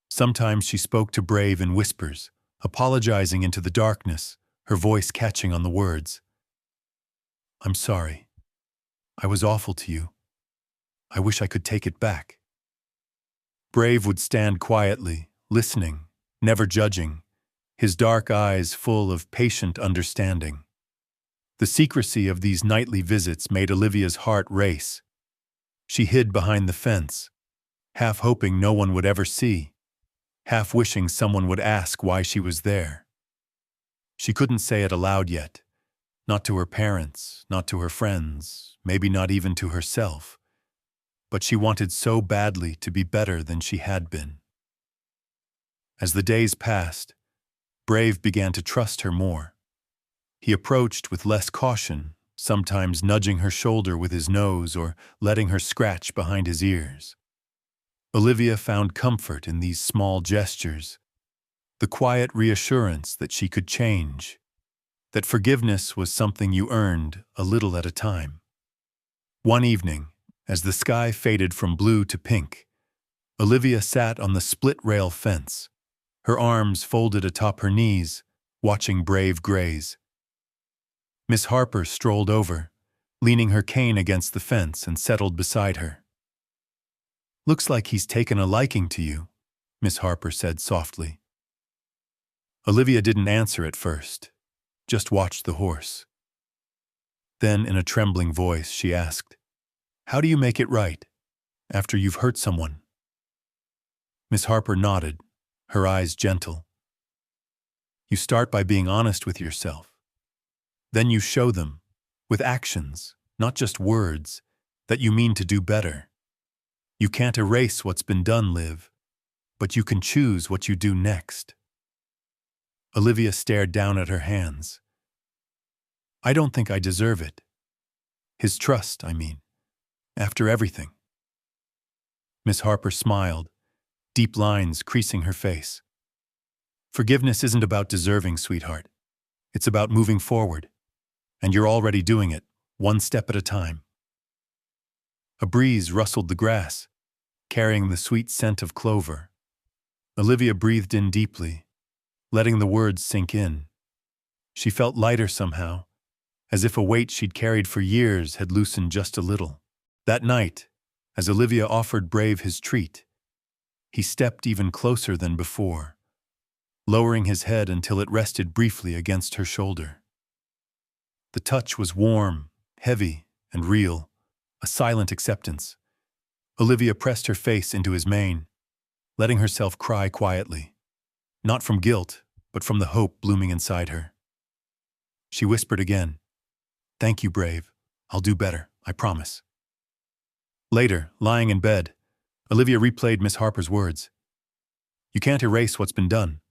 Sometimes she spoke to Brave in whispers, apologizing into the darkness, her voice catching on the words. "I'm sorry. I was awful to you. I wish I could take it back." Brave would stand quietly, listening, never judging, his dark eyes full of patient understanding. The secrecy of these nightly visits made Olivia's heart race. She hid behind the fence, half hoping no one would ever see, half wishing someone would ask why she was there. She couldn't say it aloud yet, not to her parents, not to her friends, maybe not even to herself, but she wanted so badly to be better than she had been. As the days passed, Brave began to trust her more. He approached with less caution, sometimes nudging her shoulder with his nose or letting her scratch behind his ears. Olivia found comfort in these small gestures, the quiet reassurance that she could change, that forgiveness was something you earned a little at a time. One evening, as the sky faded from blue to pink, Olivia sat on the split-rail fence, her arms folded atop her knees, watching Brave graze. Miss Harper strolled over, leaning her cane against the fence, and settled beside her. "Looks like he's taken a liking to you," Miss Harper said softly. Olivia didn't answer at first, just watched the horse. Then, in a trembling voice, she asked, "How do you make it right, after you've hurt someone?" Miss Harper nodded, her eyes gentle. "You start by being honest with yourself. Then you show them, with actions, not just words, that you mean to do better. You can't erase what's been done, Liv, but you can choose what you do next." Olivia stared down at her hands. "I don't think I deserve it. His trust, I mean, after everything." Miss Harper smiled, deep lines creasing her face. "Forgiveness isn't about deserving, sweetheart. It's about moving forward. And you're already doing it, one step at a time." A breeze rustled the grass, carrying the sweet scent of clover. Olivia breathed in deeply, letting the words sink in. She felt lighter somehow, as if a weight she'd carried for years had loosened just a little. That night, as Olivia offered Brave his treat, he stepped even closer than before, lowering his head until it rested briefly against her shoulder. The touch was warm, heavy, and real, a silent acceptance. Olivia pressed her face into his mane, letting herself cry quietly, not from guilt, but from the hope blooming inside her. She whispered again, "Thank you, Brave. I'll do better, I promise." Later, lying in bed, Olivia replayed Miss Harper's words. "You can't erase what's been done,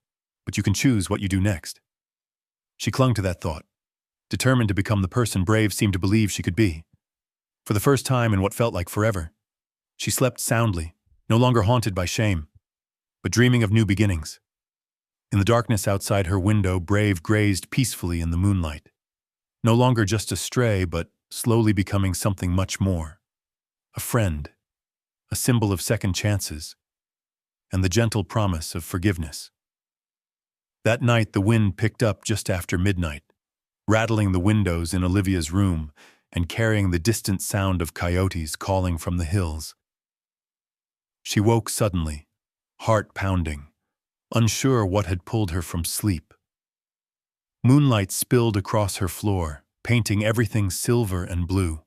but you can choose what you do next." She clung to that thought, determined to become the person Brave seemed to believe she could be. For the first time in what felt like forever, she slept soundly, no longer haunted by shame, but dreaming of new beginnings. In the darkness outside her window, Brave grazed peacefully in the moonlight. No longer just a stray, but slowly becoming something much more. A friend, a symbol of second chances, and the gentle promise of forgiveness. That night the wind picked up just after midnight, rattling the windows in Olivia's room and carrying the distant sound of coyotes calling from the hills. She woke suddenly, heart pounding, unsure what had pulled her from sleep. Moonlight spilled across her floor, painting everything silver and blue.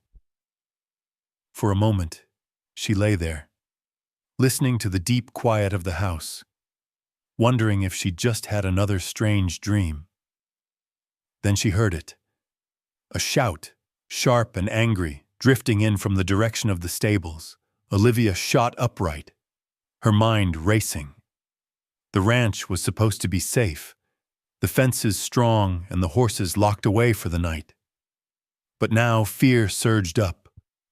For a moment, she lay there, listening to the deep quiet of the house, wondering if she'd just had another strange dream. Then she heard it. A shout, sharp and angry, drifting in from the direction of the stables. Olivia shot upright, her mind racing. The ranch was supposed to be safe, the fences strong and the horses locked away for the night. But now fear surged up,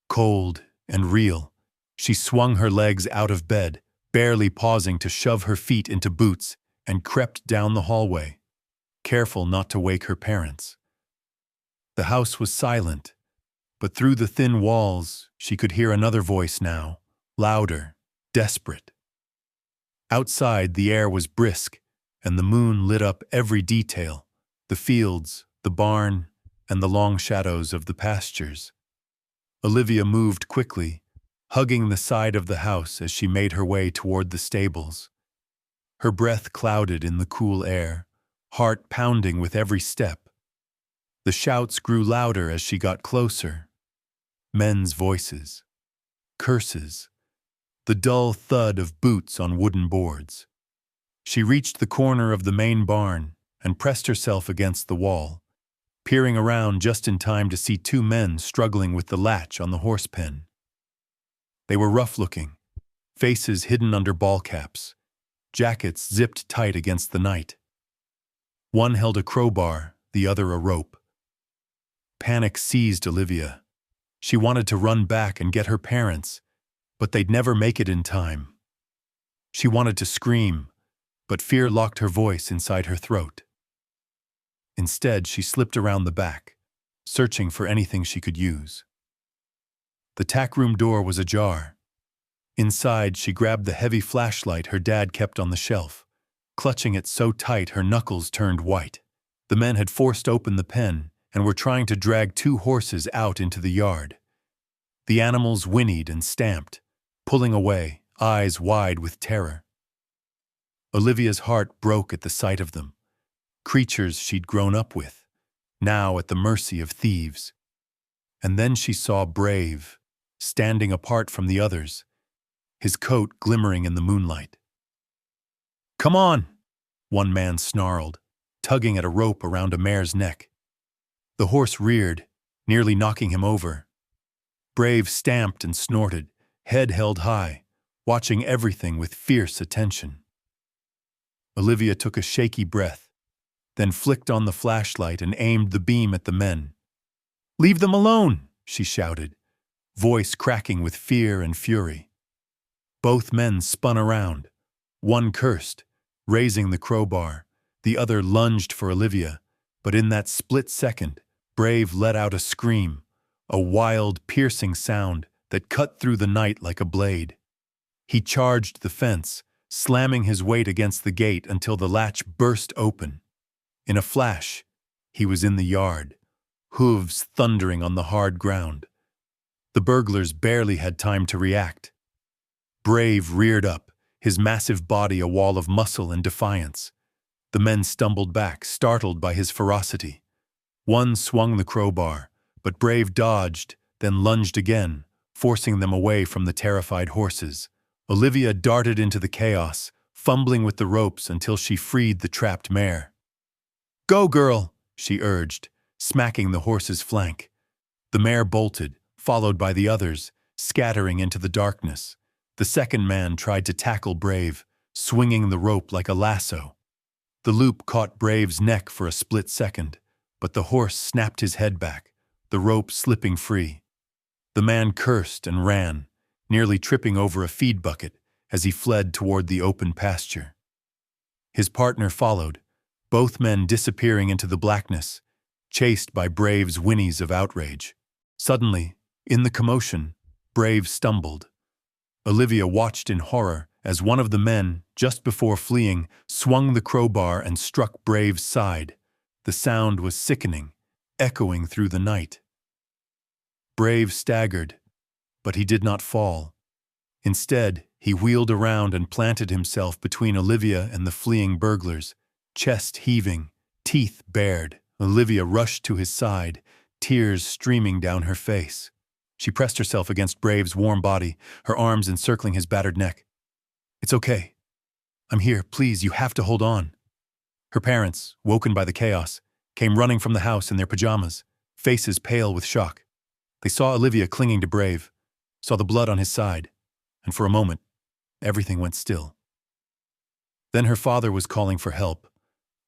cold and real. She swung her legs out of bed, barely pausing to shove her feet into boots, and crept down the hallway, careful not to wake her parents. The house was silent, but through the thin walls she could hear another voice now, louder, desperate. Outside the air was brisk, and the moon lit up every detail, the fields, the barn, and the long shadows of the pastures. Olivia moved quickly, hugging the side of the house as she made her way toward the stables. Her breath clouded in the cool air, heart pounding with every step. The shouts grew louder as she got closer. Men's voices, curses, the dull thud of boots on wooden boards. She reached the corner of the main barn and pressed herself against the wall, peering around just in time to see two men struggling with the latch on the horse pen. They were rough-looking, faces hidden under ball caps, jackets zipped tight against the night. One held a crowbar, the other a rope. Panic seized Olivia. She wanted to run back and get her parents, but they'd never make it in time. She wanted to scream, but fear locked her voice inside her throat. Instead, she slipped around the back, searching for anything she could use. The tack room door was ajar. Inside, she grabbed the heavy flashlight her dad kept on the shelf, clutching it so tight her knuckles turned white. The men had forced open the pen and were trying to drag two horses out into the yard. The animals whinnied and stamped, pulling away, eyes wide with terror. Olivia's heart broke at the sight of them, creatures she'd grown up with, now at the mercy of thieves. And then she saw Brave, standing apart from the others, his coat glimmering in the moonlight. "Come on," one man snarled, tugging at a rope around a mare's neck. The horse reared, nearly knocking him over. Brave stamped and snorted, head held high, watching everything with fierce attention. Olivia took a shaky breath, then flicked on the flashlight and aimed the beam at the men. "Leave them alone," she shouted, voice cracking with fear and fury. Both men spun around. One cursed, raising the crowbar. The other lunged for Olivia, but in that split second, Brave let out a scream, a wild, piercing sound that cut through the night like a blade. He charged the fence, slamming his weight against the gate until the latch burst open. In a flash, he was in the yard, hooves thundering on the hard ground. The burglars barely had time to react. Brave reared up, his massive body a wall of muscle and defiance. The men stumbled back, startled by his ferocity. One swung the crowbar, but Brave dodged, then lunged again, forcing them away from the terrified horses. Olivia darted into the chaos, fumbling with the ropes until she freed the trapped mare. "Go, girl," she urged, smacking the horse's flank. The mare bolted, followed by the others, scattering into the darkness. The second man tried to tackle Brave, swinging the rope like a lasso. The loop caught Brave's neck for a split second, but the horse snapped his head back, the rope slipping free. The man cursed and ran, nearly tripping over a feed bucket as he fled toward the open pasture. His partner followed, both men disappearing into the blackness, chased by Brave's whinnies of outrage. Suddenly, in the commotion, Brave stumbled. Olivia watched in horror as one of the men, just before fleeing, swung the crowbar and struck Brave's side. The sound was sickening, echoing through the night. Brave staggered, but he did not fall. Instead, he wheeled around and planted himself between Olivia and the fleeing burglars, chest heaving, teeth bared. Olivia rushed to his side, tears streaming down her face. She pressed herself against Brave's warm body, her arms encircling his battered neck. "It's okay. I'm here. Please, you have to hold on." Her parents, woken by the chaos, came running from the house in their pajamas, faces pale with shock. They saw Olivia clinging to Brave, saw the blood on his side, and for a moment, everything went still. Then her father was calling for help,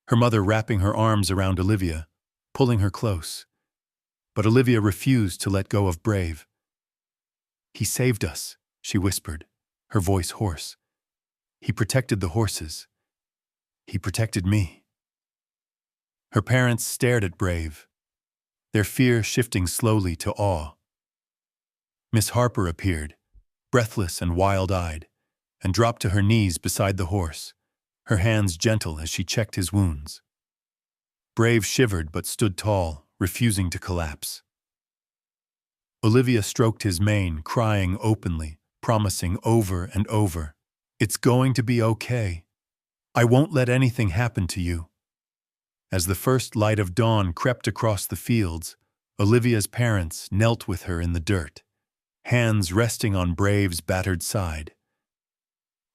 her mother wrapping her arms around Olivia, pulling her close. But Olivia refused to let go of Brave. "He saved us," she whispered, her voice hoarse. "He protected the horses. He protected me." Her parents stared at Brave, their fear shifting slowly to awe. Miss Harper appeared, breathless and wild-eyed, and dropped to her knees beside the horse, her hands gentle as she checked his wounds. Brave shivered but stood tall, refusing to collapse. Olivia stroked his mane, crying openly, promising over and over, "It's going to be okay. I won't let anything happen to you." As the first light of dawn crept across the fields, Olivia's parents knelt with her in the dirt, hands resting on Brave's battered side.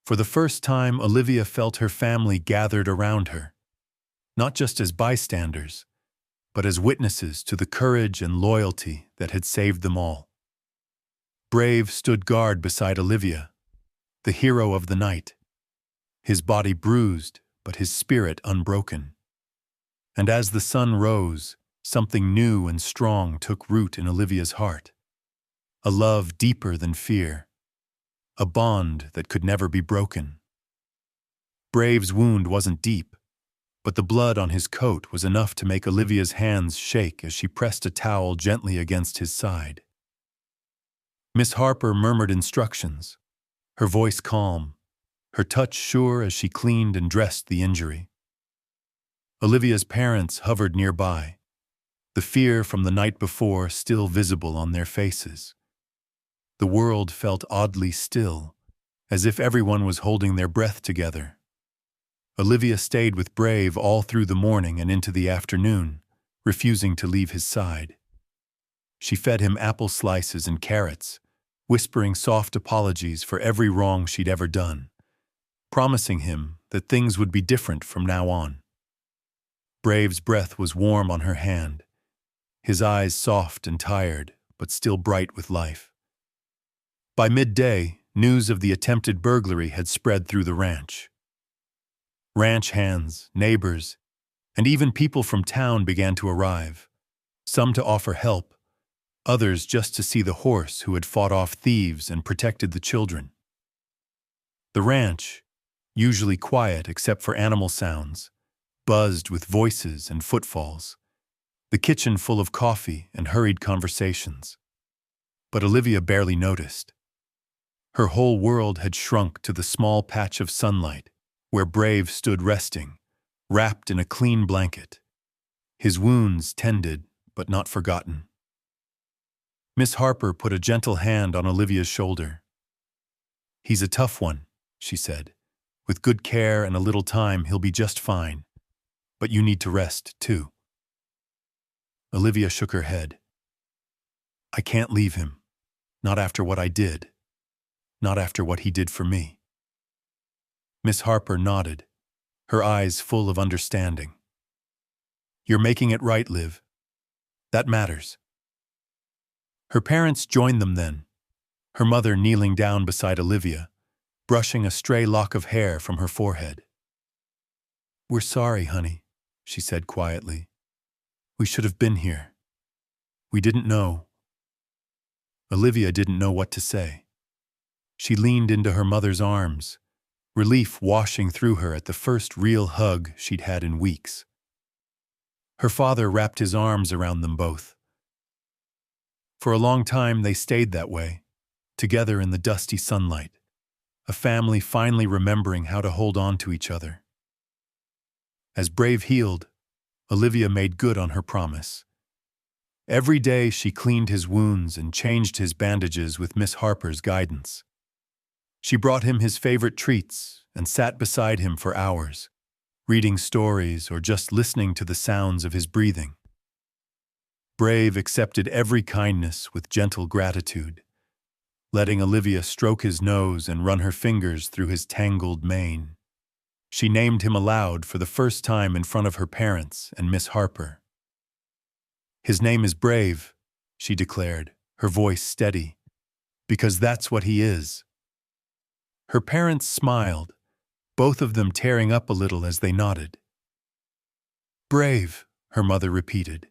For the first time, Olivia felt her family gathered around her, not just as bystanders, but as witnesses to the courage and loyalty that had saved them all. Brave stood guard beside Olivia, the hero of the night, his body bruised but his spirit unbroken. And as the sun rose, something new and strong took root in Olivia's heart. A love deeper than fear, a bond that could never be broken. Brave's wound wasn't deep, but the blood on his coat was enough to make Olivia's hands shake as she pressed a towel gently against his side. Miss Harper murmured instructions, her voice calm, her touch sure as she cleaned and dressed the injury. Olivia's parents hovered nearby, the fear from the night before still visible on their faces. The world felt oddly still, as if everyone was holding their breath together. Olivia stayed with Brave all through the morning and into the afternoon, refusing to leave his side. She fed him apple slices and carrots, whispering soft apologies for every wrong she'd ever done, promising him that things would be different from now on. Brave's breath was warm on her hand, his eyes soft and tired, but still bright with life. By midday, news of the attempted burglary had spread through the ranch. Ranch hands, neighbors, and even people from town began to arrive, some to offer help, others just to see the horse who had fought off thieves and protected the children. The ranch, usually quiet except for animal sounds, buzzed with voices and footfalls, the kitchen full of coffee and hurried conversations. But Olivia barely noticed. Her whole world had shrunk to the small patch of sunlight where Brave stood resting, wrapped in a clean blanket, his wounds tended but not forgotten. Miss Harper put a gentle hand on Olivia's shoulder. "He's a tough one," she said. "With good care and a little time, he'll be just fine. But you need to rest, too." Olivia shook her head. "I can't leave him. Not after what I did. Not after what he did for me." Miss Harper nodded, her eyes full of understanding. "You're making it right, Liv. That matters." Her parents joined them then, her mother kneeling down beside Olivia, brushing a stray lock of hair from her forehead. "We're sorry, honey," she said quietly. "We should have been here. We didn't know." Olivia didn't know what to say. She leaned into her mother's arms, relief washing through her at the first real hug she'd had in weeks. Her father wrapped his arms around them both. For a long time they stayed that way, together in the dusty sunlight, a family finally remembering how to hold on to each other. As Brave healed, Olivia made good on her promise. Every day she cleaned his wounds and changed his bandages with Miss Harper's guidance. She brought him his favorite treats and sat beside him for hours, reading stories or just listening to the sounds of his breathing. Brave accepted every kindness with gentle gratitude, letting Olivia stroke his nose and run her fingers through his tangled mane. She named him aloud for the first time in front of her parents and Miss Harper. "His name is Brave," she declared, her voice steady, "because that's what he is." Her parents smiled, both of them tearing up a little as they nodded. "Brave," her mother repeated,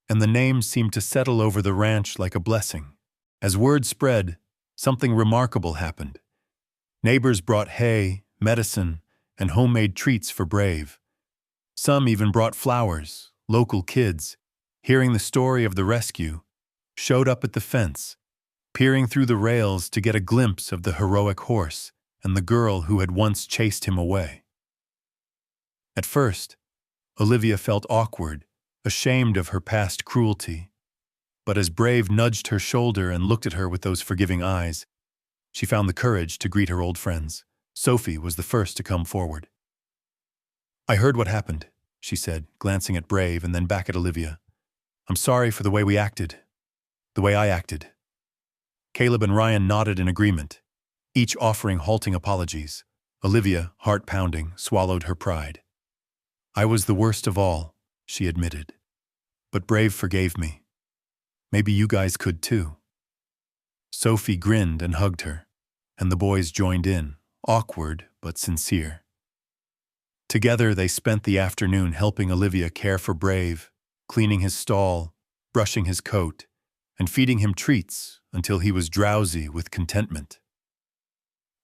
and the name seemed to settle over the ranch like a blessing. As word spread, something remarkable happened. Neighbors brought hay, medicine, and homemade treats for Brave. Some even brought flowers. Local kids, hearing the story of the rescue, showed up at the fence, peering through the rails to get a glimpse of the heroic horse and the girl who had once chased him away. At first, Olivia felt awkward, ashamed of her past cruelty. But as Brave nudged her shoulder and looked at her with those forgiving eyes, she found the courage to greet her old friends. Sophie was the first to come forward. "I heard what happened," she said, glancing at Brave and then back at Olivia. "I'm sorry for the way we acted. The way I acted." Caleb and Ryan nodded in agreement, each offering halting apologies. Olivia, heart pounding, swallowed her pride. "I was the worst of all," she admitted. "But Brave forgave me. Maybe you guys could too." Sophie grinned and hugged her, and the boys joined in, awkward but sincere. Together they spent the afternoon helping Olivia care for Brave, cleaning his stall, brushing his coat, and feeding him treats until he was drowsy with contentment.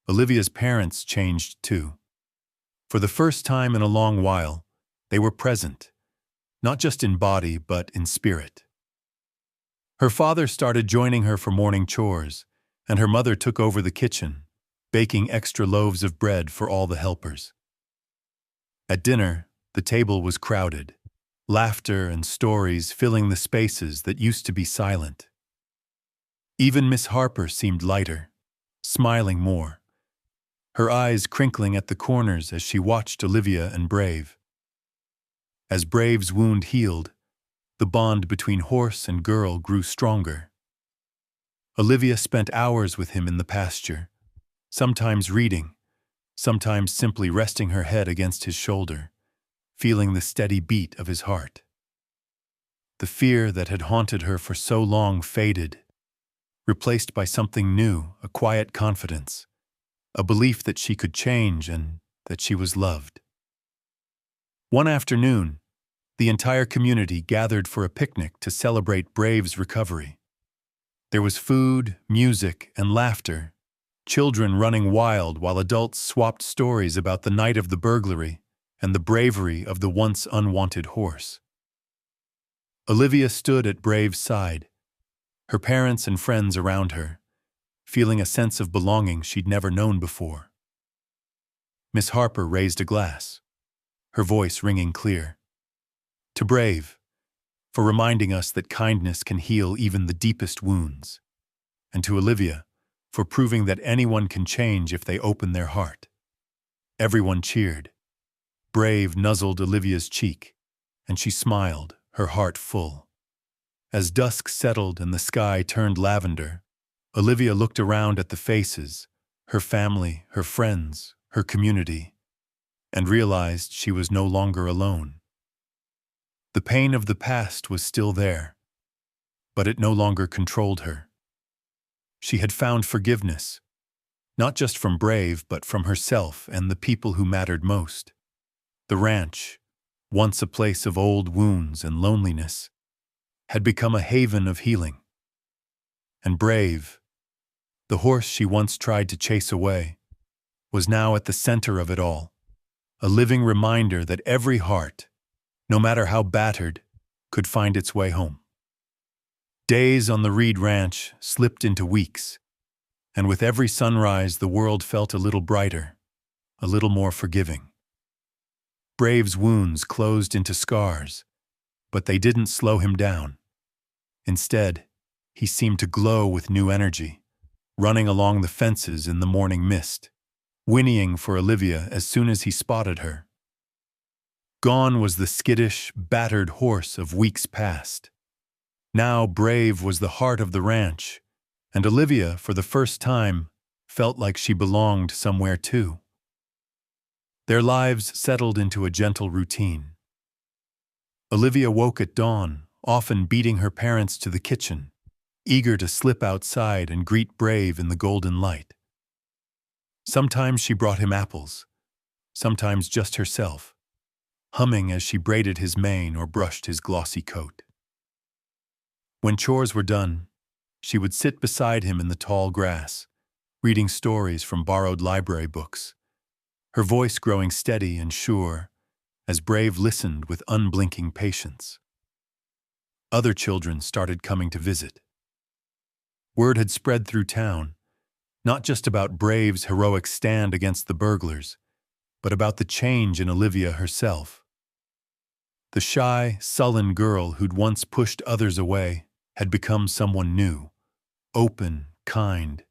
Olivia's parents changed too. For the first time in a long while, they were present, not just in body but in spirit. Her father started joining her for morning chores, and her mother took over the kitchen, baking extra loaves of bread for all the helpers. At dinner, the table was crowded, laughter and stories filling the spaces that used to be silent. Even Miss Harper seemed lighter, smiling more, her eyes crinkling at the corners as she watched Olivia and Brave. As Brave's wound healed, the bond between horse and girl grew stronger. Olivia spent hours with him in the pasture, sometimes reading, sometimes simply resting her head against his shoulder, feeling the steady beat of his heart. The fear that had haunted her for so long faded, replaced by something new, a quiet confidence, a belief that she could change and that she was loved. One afternoon, the entire community gathered for a picnic to celebrate Brave's recovery. There was food, music, and laughter, children running wild while adults swapped stories about the night of the burglary and the bravery of the once unwanted horse. Olivia stood at Brave's side, her parents and friends around her, feeling a sense of belonging she'd never known before. Miss Harper raised a glass, her voice ringing clear. "To Brave, for reminding us that kindness can heal even the deepest wounds. And to Olivia, for proving that anyone can change if they open their heart." Everyone cheered. Brave nuzzled Olivia's cheek, and she smiled, her heart full. As dusk settled and the sky turned lavender, Olivia looked around at the faces, her family, her friends, her community, and realized she was no longer alone. The pain of the past was still there, but it no longer controlled her. She had found forgiveness, not just from Brave, but from herself and the people who mattered most. The ranch, once a place of old wounds and loneliness, had become a haven of healing. And Brave, the horse she once tried to chase away, was now at the center of it all, a living reminder that every heart, no matter how battered, could find its way home. Days on the Reed Ranch slipped into weeks, and with every sunrise the world felt a little brighter, a little more forgiving. Brave's wounds closed into scars, but they didn't slow him down. Instead, he seemed to glow with new energy, running along the fences in the morning mist, whinnying for Olivia as soon as he spotted her. Gone was the skittish, battered horse of weeks past. Now Brave was the heart of the ranch, and Olivia, for the first time, felt like she belonged somewhere too. Their lives settled into a gentle routine. Olivia woke at dawn, often beating her parents to the kitchen, eager to slip outside and greet Brave in the golden light. Sometimes she brought him apples, sometimes just herself, humming as she braided his mane or brushed his glossy coat. When chores were done, she would sit beside him in the tall grass, reading stories from borrowed library books, her voice growing steady and sure as Brave listened with unblinking patience. Other children started coming to visit. Word had spread through town, not just about Brave's heroic stand against the burglars, but about the change in Olivia herself. The shy, sullen girl who'd once pushed others away had become someone new, open, kind,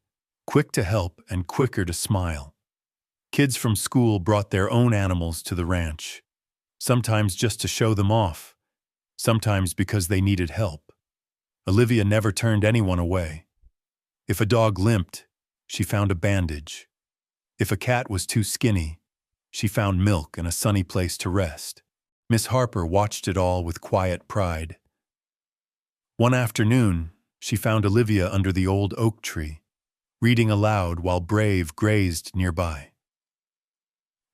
quick to help and quicker to smile. Kids from school brought their own animals to the ranch, sometimes just to show them off, sometimes because they needed help. Olivia never turned anyone away. If a dog limped, she found a bandage. If a cat was too skinny, she found milk and a sunny place to rest. Miss Harper watched it all with quiet pride. One afternoon, she found Olivia under the old oak tree, reading aloud while Brave grazed nearby.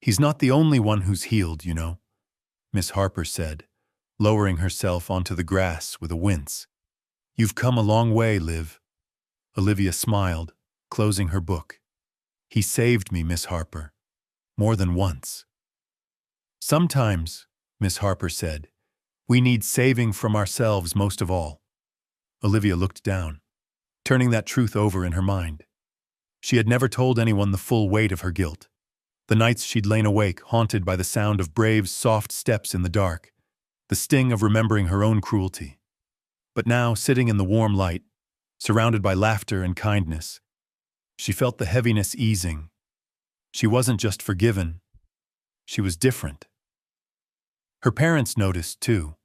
"He's not the only one who's healed, you know," Miss Harper said, lowering herself onto the grass with a wince. "You've come a long way, Liv." Olivia smiled, closing her book. "He saved me, Miss Harper, more than once." "Sometimes," Miss Harper said, "we need saving from ourselves most of all." Olivia looked down, turning that truth over in her mind. She had never told anyone the full weight of her guilt. The nights she'd lain awake, haunted by the sound of Brave's soft steps in the dark, the sting of remembering her own cruelty. But now, sitting in the warm light, surrounded by laughter and kindness, she felt the heaviness easing. She wasn't just forgiven, she was different. Her parents noticed, too.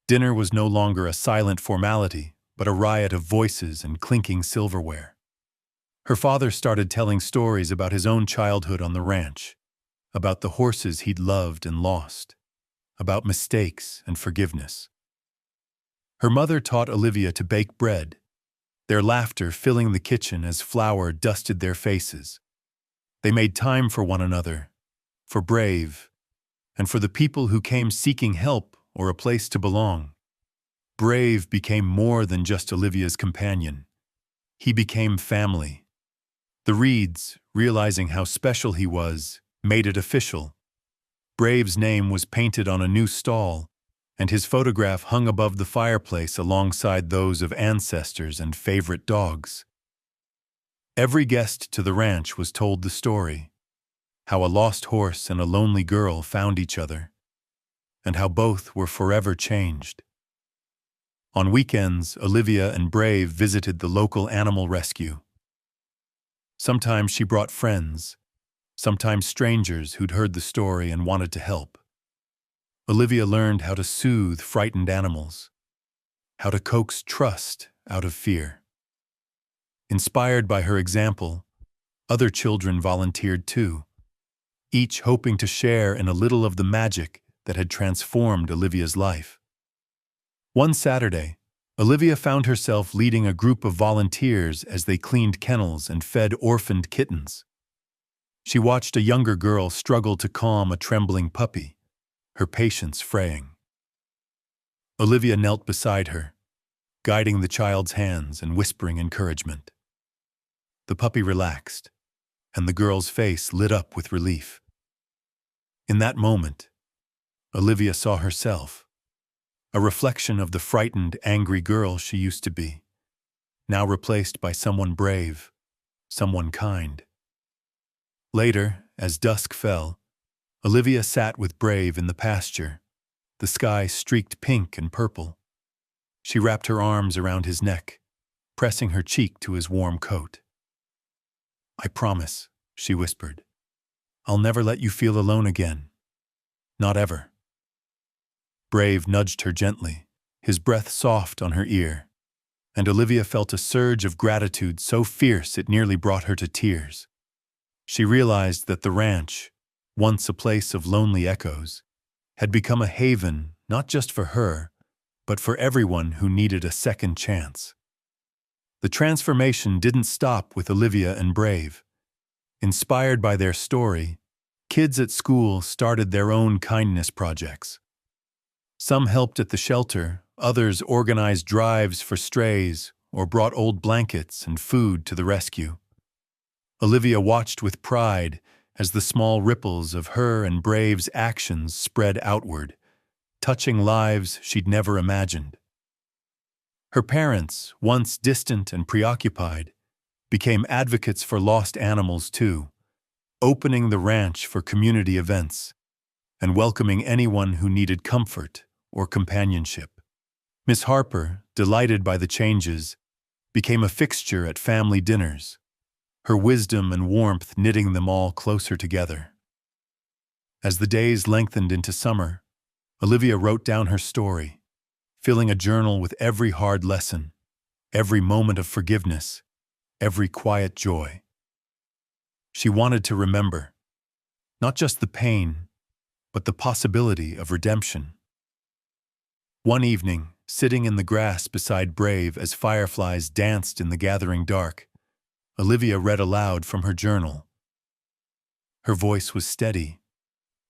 Dinner was no longer a silent formality, but a riot of voices and clinking silverware. Her father started telling stories about his own childhood on the ranch, about the horses he'd loved and lost, about mistakes and forgiveness. Her mother taught Olivia to bake bread, their laughter filling the kitchen as flour dusted their faces. They made time for one another, for Brave, and for the people who came seeking help or a place to belong. Brave became more than just Olivia's companion. He became family. The Reeds, realizing how special he was, made it official. Brave's name was painted on a new stall, and his photograph hung above the fireplace alongside those of ancestors and favorite dogs. Every guest to the ranch was told the story, how a lost horse and a lonely girl found each other, and how both were forever changed. On weekends, Olivia and Brave visited the local animal rescue. Sometimes she brought friends, sometimes strangers who'd heard the story and wanted to help. Olivia learned how to soothe frightened animals, how to coax trust out of fear. Inspired by her example, other children volunteered too, each hoping to share in a little of the magic that had transformed Olivia's life. One Saturday, Olivia found herself leading a group of volunteers as they cleaned kennels and fed orphaned kittens. She watched a younger girl struggle to calm a trembling puppy, her patience fraying. Olivia knelt beside her, guiding the child's hands and whispering encouragement. The puppy relaxed, and the girl's face lit up with relief. In that moment, Olivia saw herself, a reflection of the frightened, angry girl she used to be, now replaced by someone brave, someone kind. Later, as dusk fell, Olivia sat with Brave in the pasture, the sky streaked pink and purple. She wrapped her arms around his neck, pressing her cheek to his warm coat. "I promise," she whispered, "I'll never let you feel alone again. Not ever." Brave nudged her gently, his breath soft on her ear, and Olivia felt a surge of gratitude so fierce it nearly brought her to tears. She realized that the ranch, once a place of lonely echoes, had become a haven not just for her, but for everyone who needed a second chance. The transformation didn't stop with Olivia and Brave. Inspired by their story, kids at school started their own kindness projects. Some helped at the shelter, others organized drives for strays or brought old blankets and food to the rescue. Olivia watched with pride as the small ripples of her and Brave's actions spread outward, touching lives she'd never imagined. Her parents, once distant and preoccupied, became advocates for lost animals too, opening the ranch for community events and welcoming anyone who needed comfort or companionship. Miss Harper, delighted by the changes, became a fixture at family dinners, her wisdom and warmth knitting them all closer together. As the days lengthened into summer, Olivia wrote down her story, filling a journal with every hard lesson, every moment of forgiveness, every quiet joy. She wanted to remember, not just the pain, but the possibility of redemption. One evening, sitting in the grass beside Brave as fireflies danced in the gathering dark, Olivia read aloud from her journal. Her voice was steady,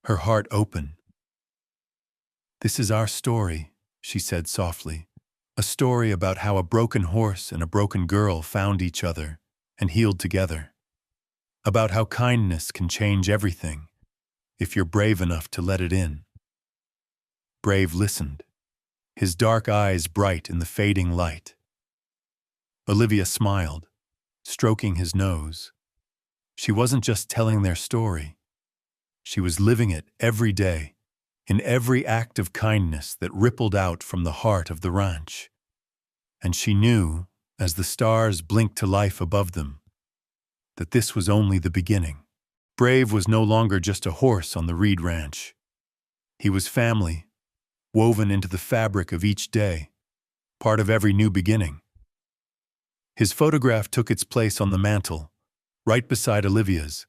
her heart open. "This is our story," she said softly. "A story about how a broken horse and a broken girl found each other and healed together. About how kindness can change everything if you're brave enough to let it in." Brave listened, his dark eyes bright in the fading light. Olivia smiled, stroking his nose. She wasn't just telling their story. She was living it every day, in every act of kindness that rippled out from the heart of the ranch. And she knew, as the stars blinked to life above them, that this was only the beginning. Brave was no longer just a horse on the Reed Ranch. He was family, woven into the fabric of each day, part of every new beginning. His photograph took its place on the mantel, right beside Olivia's,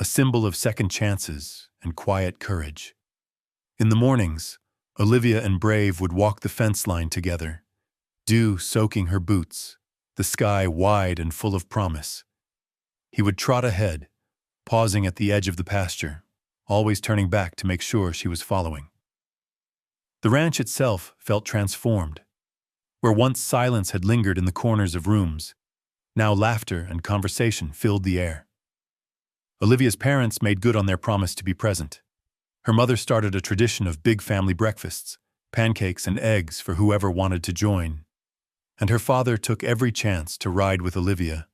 a symbol of second chances and quiet courage. In the mornings, Olivia and Brave would walk the fence line together, dew soaking her boots, the sky wide and full of promise. He would trot ahead, pausing at the edge of the pasture, always turning back to make sure she was following. The ranch itself felt transformed. Where once silence had lingered in the corners of rooms, now laughter and conversation filled the air. Olivia's parents made good on their promise to be present. Her mother started a tradition of big family breakfasts, pancakes and eggs for whoever wanted to join. And her father took every chance to ride with Olivia,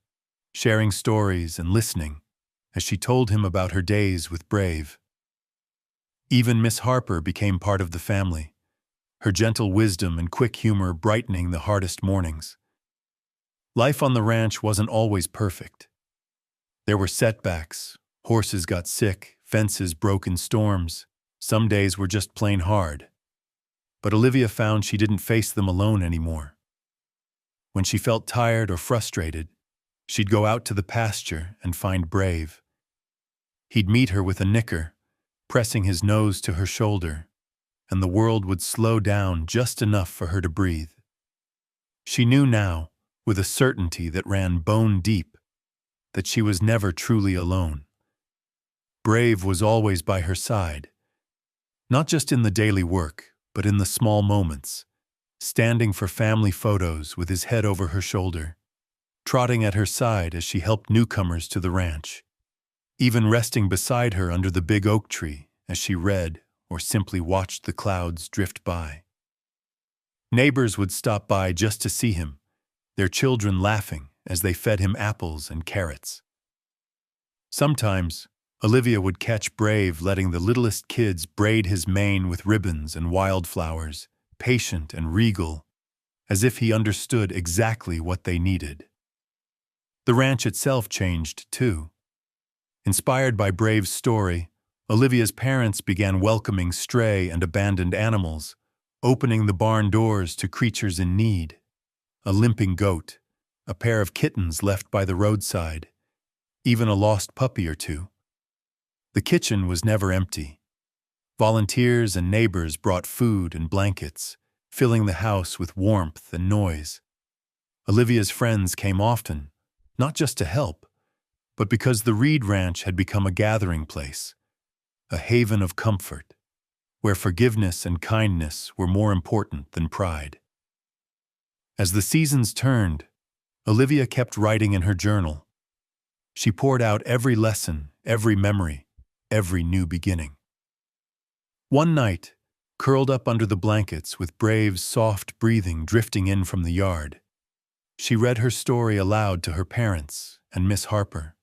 sharing stories and listening as she told him about her days with Brave. Even Miss Harper became part of the family, her gentle wisdom and quick humor brightening the hardest mornings. Life on the ranch wasn't always perfect. There were setbacks, horses got sick, fences broke in storms. Some days were just plain hard. But Olivia found she didn't face them alone anymore. When she felt tired or frustrated, she'd go out to the pasture and find Brave. He'd meet her with a nicker, pressing his nose to her shoulder, and the world would slow down just enough for her to breathe. She knew now, with a certainty that ran bone deep, that she was never truly alone. Brave was always by her side, not just in the daily work, but in the small moments, standing for family photos with his head over her shoulder, trotting at her side as she helped newcomers to the ranch, even resting beside her under the big oak tree as she read or simply watched the clouds drift by. Neighbors would stop by just to see him, their children laughing as they fed him apples and carrots. Sometimes, Olivia would catch Brave letting the littlest kids braid his mane with ribbons and wildflowers, patient and regal, as if he understood exactly what they needed. The ranch itself changed, too. Inspired by Brave's story, Olivia's parents began welcoming stray and abandoned animals, opening the barn doors to creatures in need. A limping goat, a pair of kittens left by the roadside, even a lost puppy or two. The kitchen was never empty. Volunteers and neighbors brought food and blankets, filling the house with warmth and noise. Olivia's friends came often, not just to help, but because the Reed Ranch had become a gathering place, a haven of comfort, where forgiveness and kindness were more important than pride. As the seasons turned, Olivia kept writing in her journal. She poured out every lesson, every memory, every new beginning. One night, curled up under the blankets with Brave's soft breathing drifting in from the yard, she read her story aloud to her parents and Miss Harper.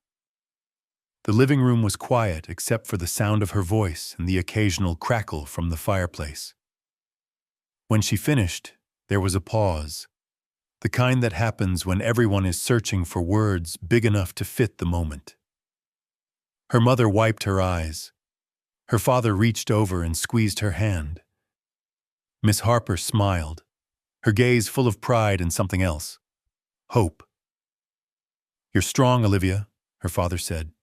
The living room was quiet except for the sound of her voice and the occasional crackle from the fireplace. When she finished, there was a pause, the kind that happens when everyone is searching for words big enough to fit the moment. Her mother wiped her eyes. Her father reached over and squeezed her hand. Miss Harper smiled, her gaze full of pride and something else. Hope. "You're strong, Olivia," her father said.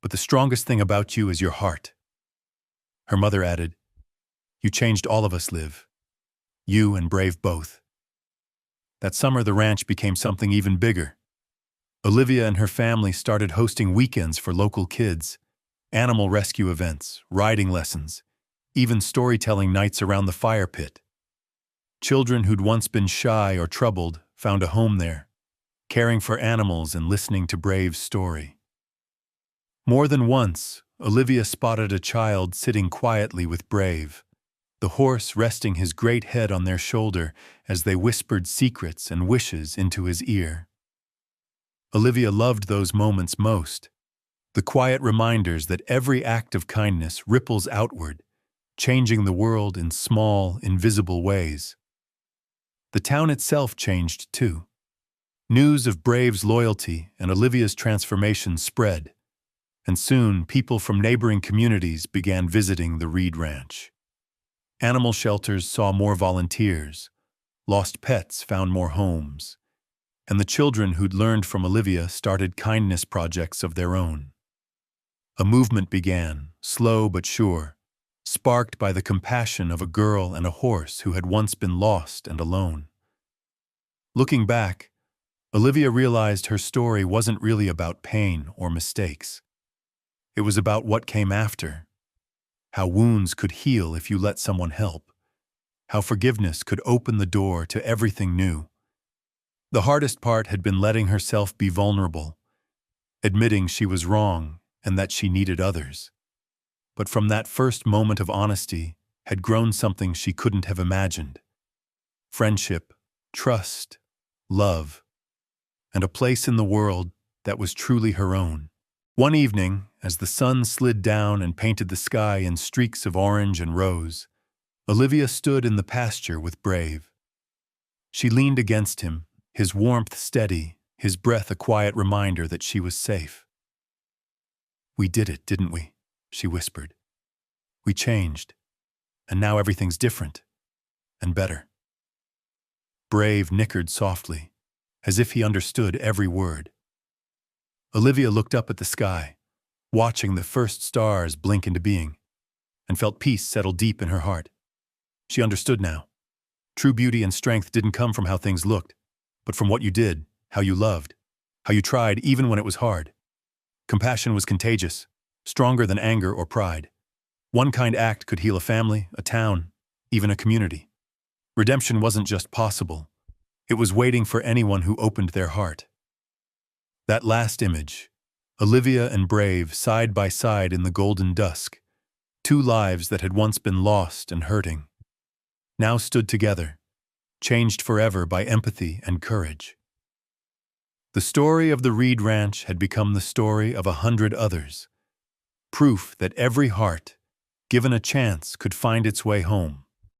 "But the strongest thing about you is your heart." Her mother added, "You changed all of us, Liv. You and Brave both." That summer, the ranch became something even bigger. Olivia and her family started hosting weekends for local kids, animal rescue events, riding lessons, even storytelling nights around the fire pit. Children who'd once been shy or troubled found a home there, caring for animals and listening to Brave's story. More than once, Olivia spotted a child sitting quietly with Brave, the horse resting his great head on their shoulder as they whispered secrets and wishes into his ear. Olivia loved those moments most, the quiet reminders that every act of kindness ripples outward, changing the world in small, invisible ways. The town itself changed too. News of Brave's loyalty and Olivia's transformation spread, and soon people from neighboring communities began visiting the Reed Ranch. Animal shelters saw more volunteers, lost pets found more homes, and the children who'd learned from Olivia started kindness projects of their own. A movement began, slow but sure, sparked by the compassion of a girl and a horse who had once been lost and alone. Looking back, Olivia realized her story wasn't really about pain or mistakes. It was about what came after, how wounds could heal if you let someone help, how forgiveness could open the door to everything new. The hardest part had been letting herself be vulnerable, admitting she was wrong and that she needed others. But from that first moment of honesty had grown something she couldn't have imagined. Friendship, trust, love, and a place in the world that was truly her own. One evening, as the sun slid down and painted the sky in streaks of orange and rose, Olivia stood in the pasture with Brave. She leaned against him, his warmth steady, his breath a quiet reminder that she was safe. "We did it, didn't we?" she whispered. "We changed, and now everything's different, and better." Brave nickered softly, as if he understood every word. Olivia looked up at the sky, watching the first stars blink into being, and felt peace settle deep in her heart. She understood now. True beauty and strength didn't come from how things looked, but from what you did, how you loved, how you tried even when it was hard. Compassion was contagious, stronger than anger or pride. One kind act could heal a family, a town, even a community. Redemption wasn't just possible. It was waiting for anyone who opened their heart. That last image, Olivia and Brave side by side in the golden dusk, two lives that had once been lost and hurting, now stood together, changed forever by empathy and courage. The story of the Reed Ranch had become the story of 100 others, proof that every heart, given a chance, could find its way home.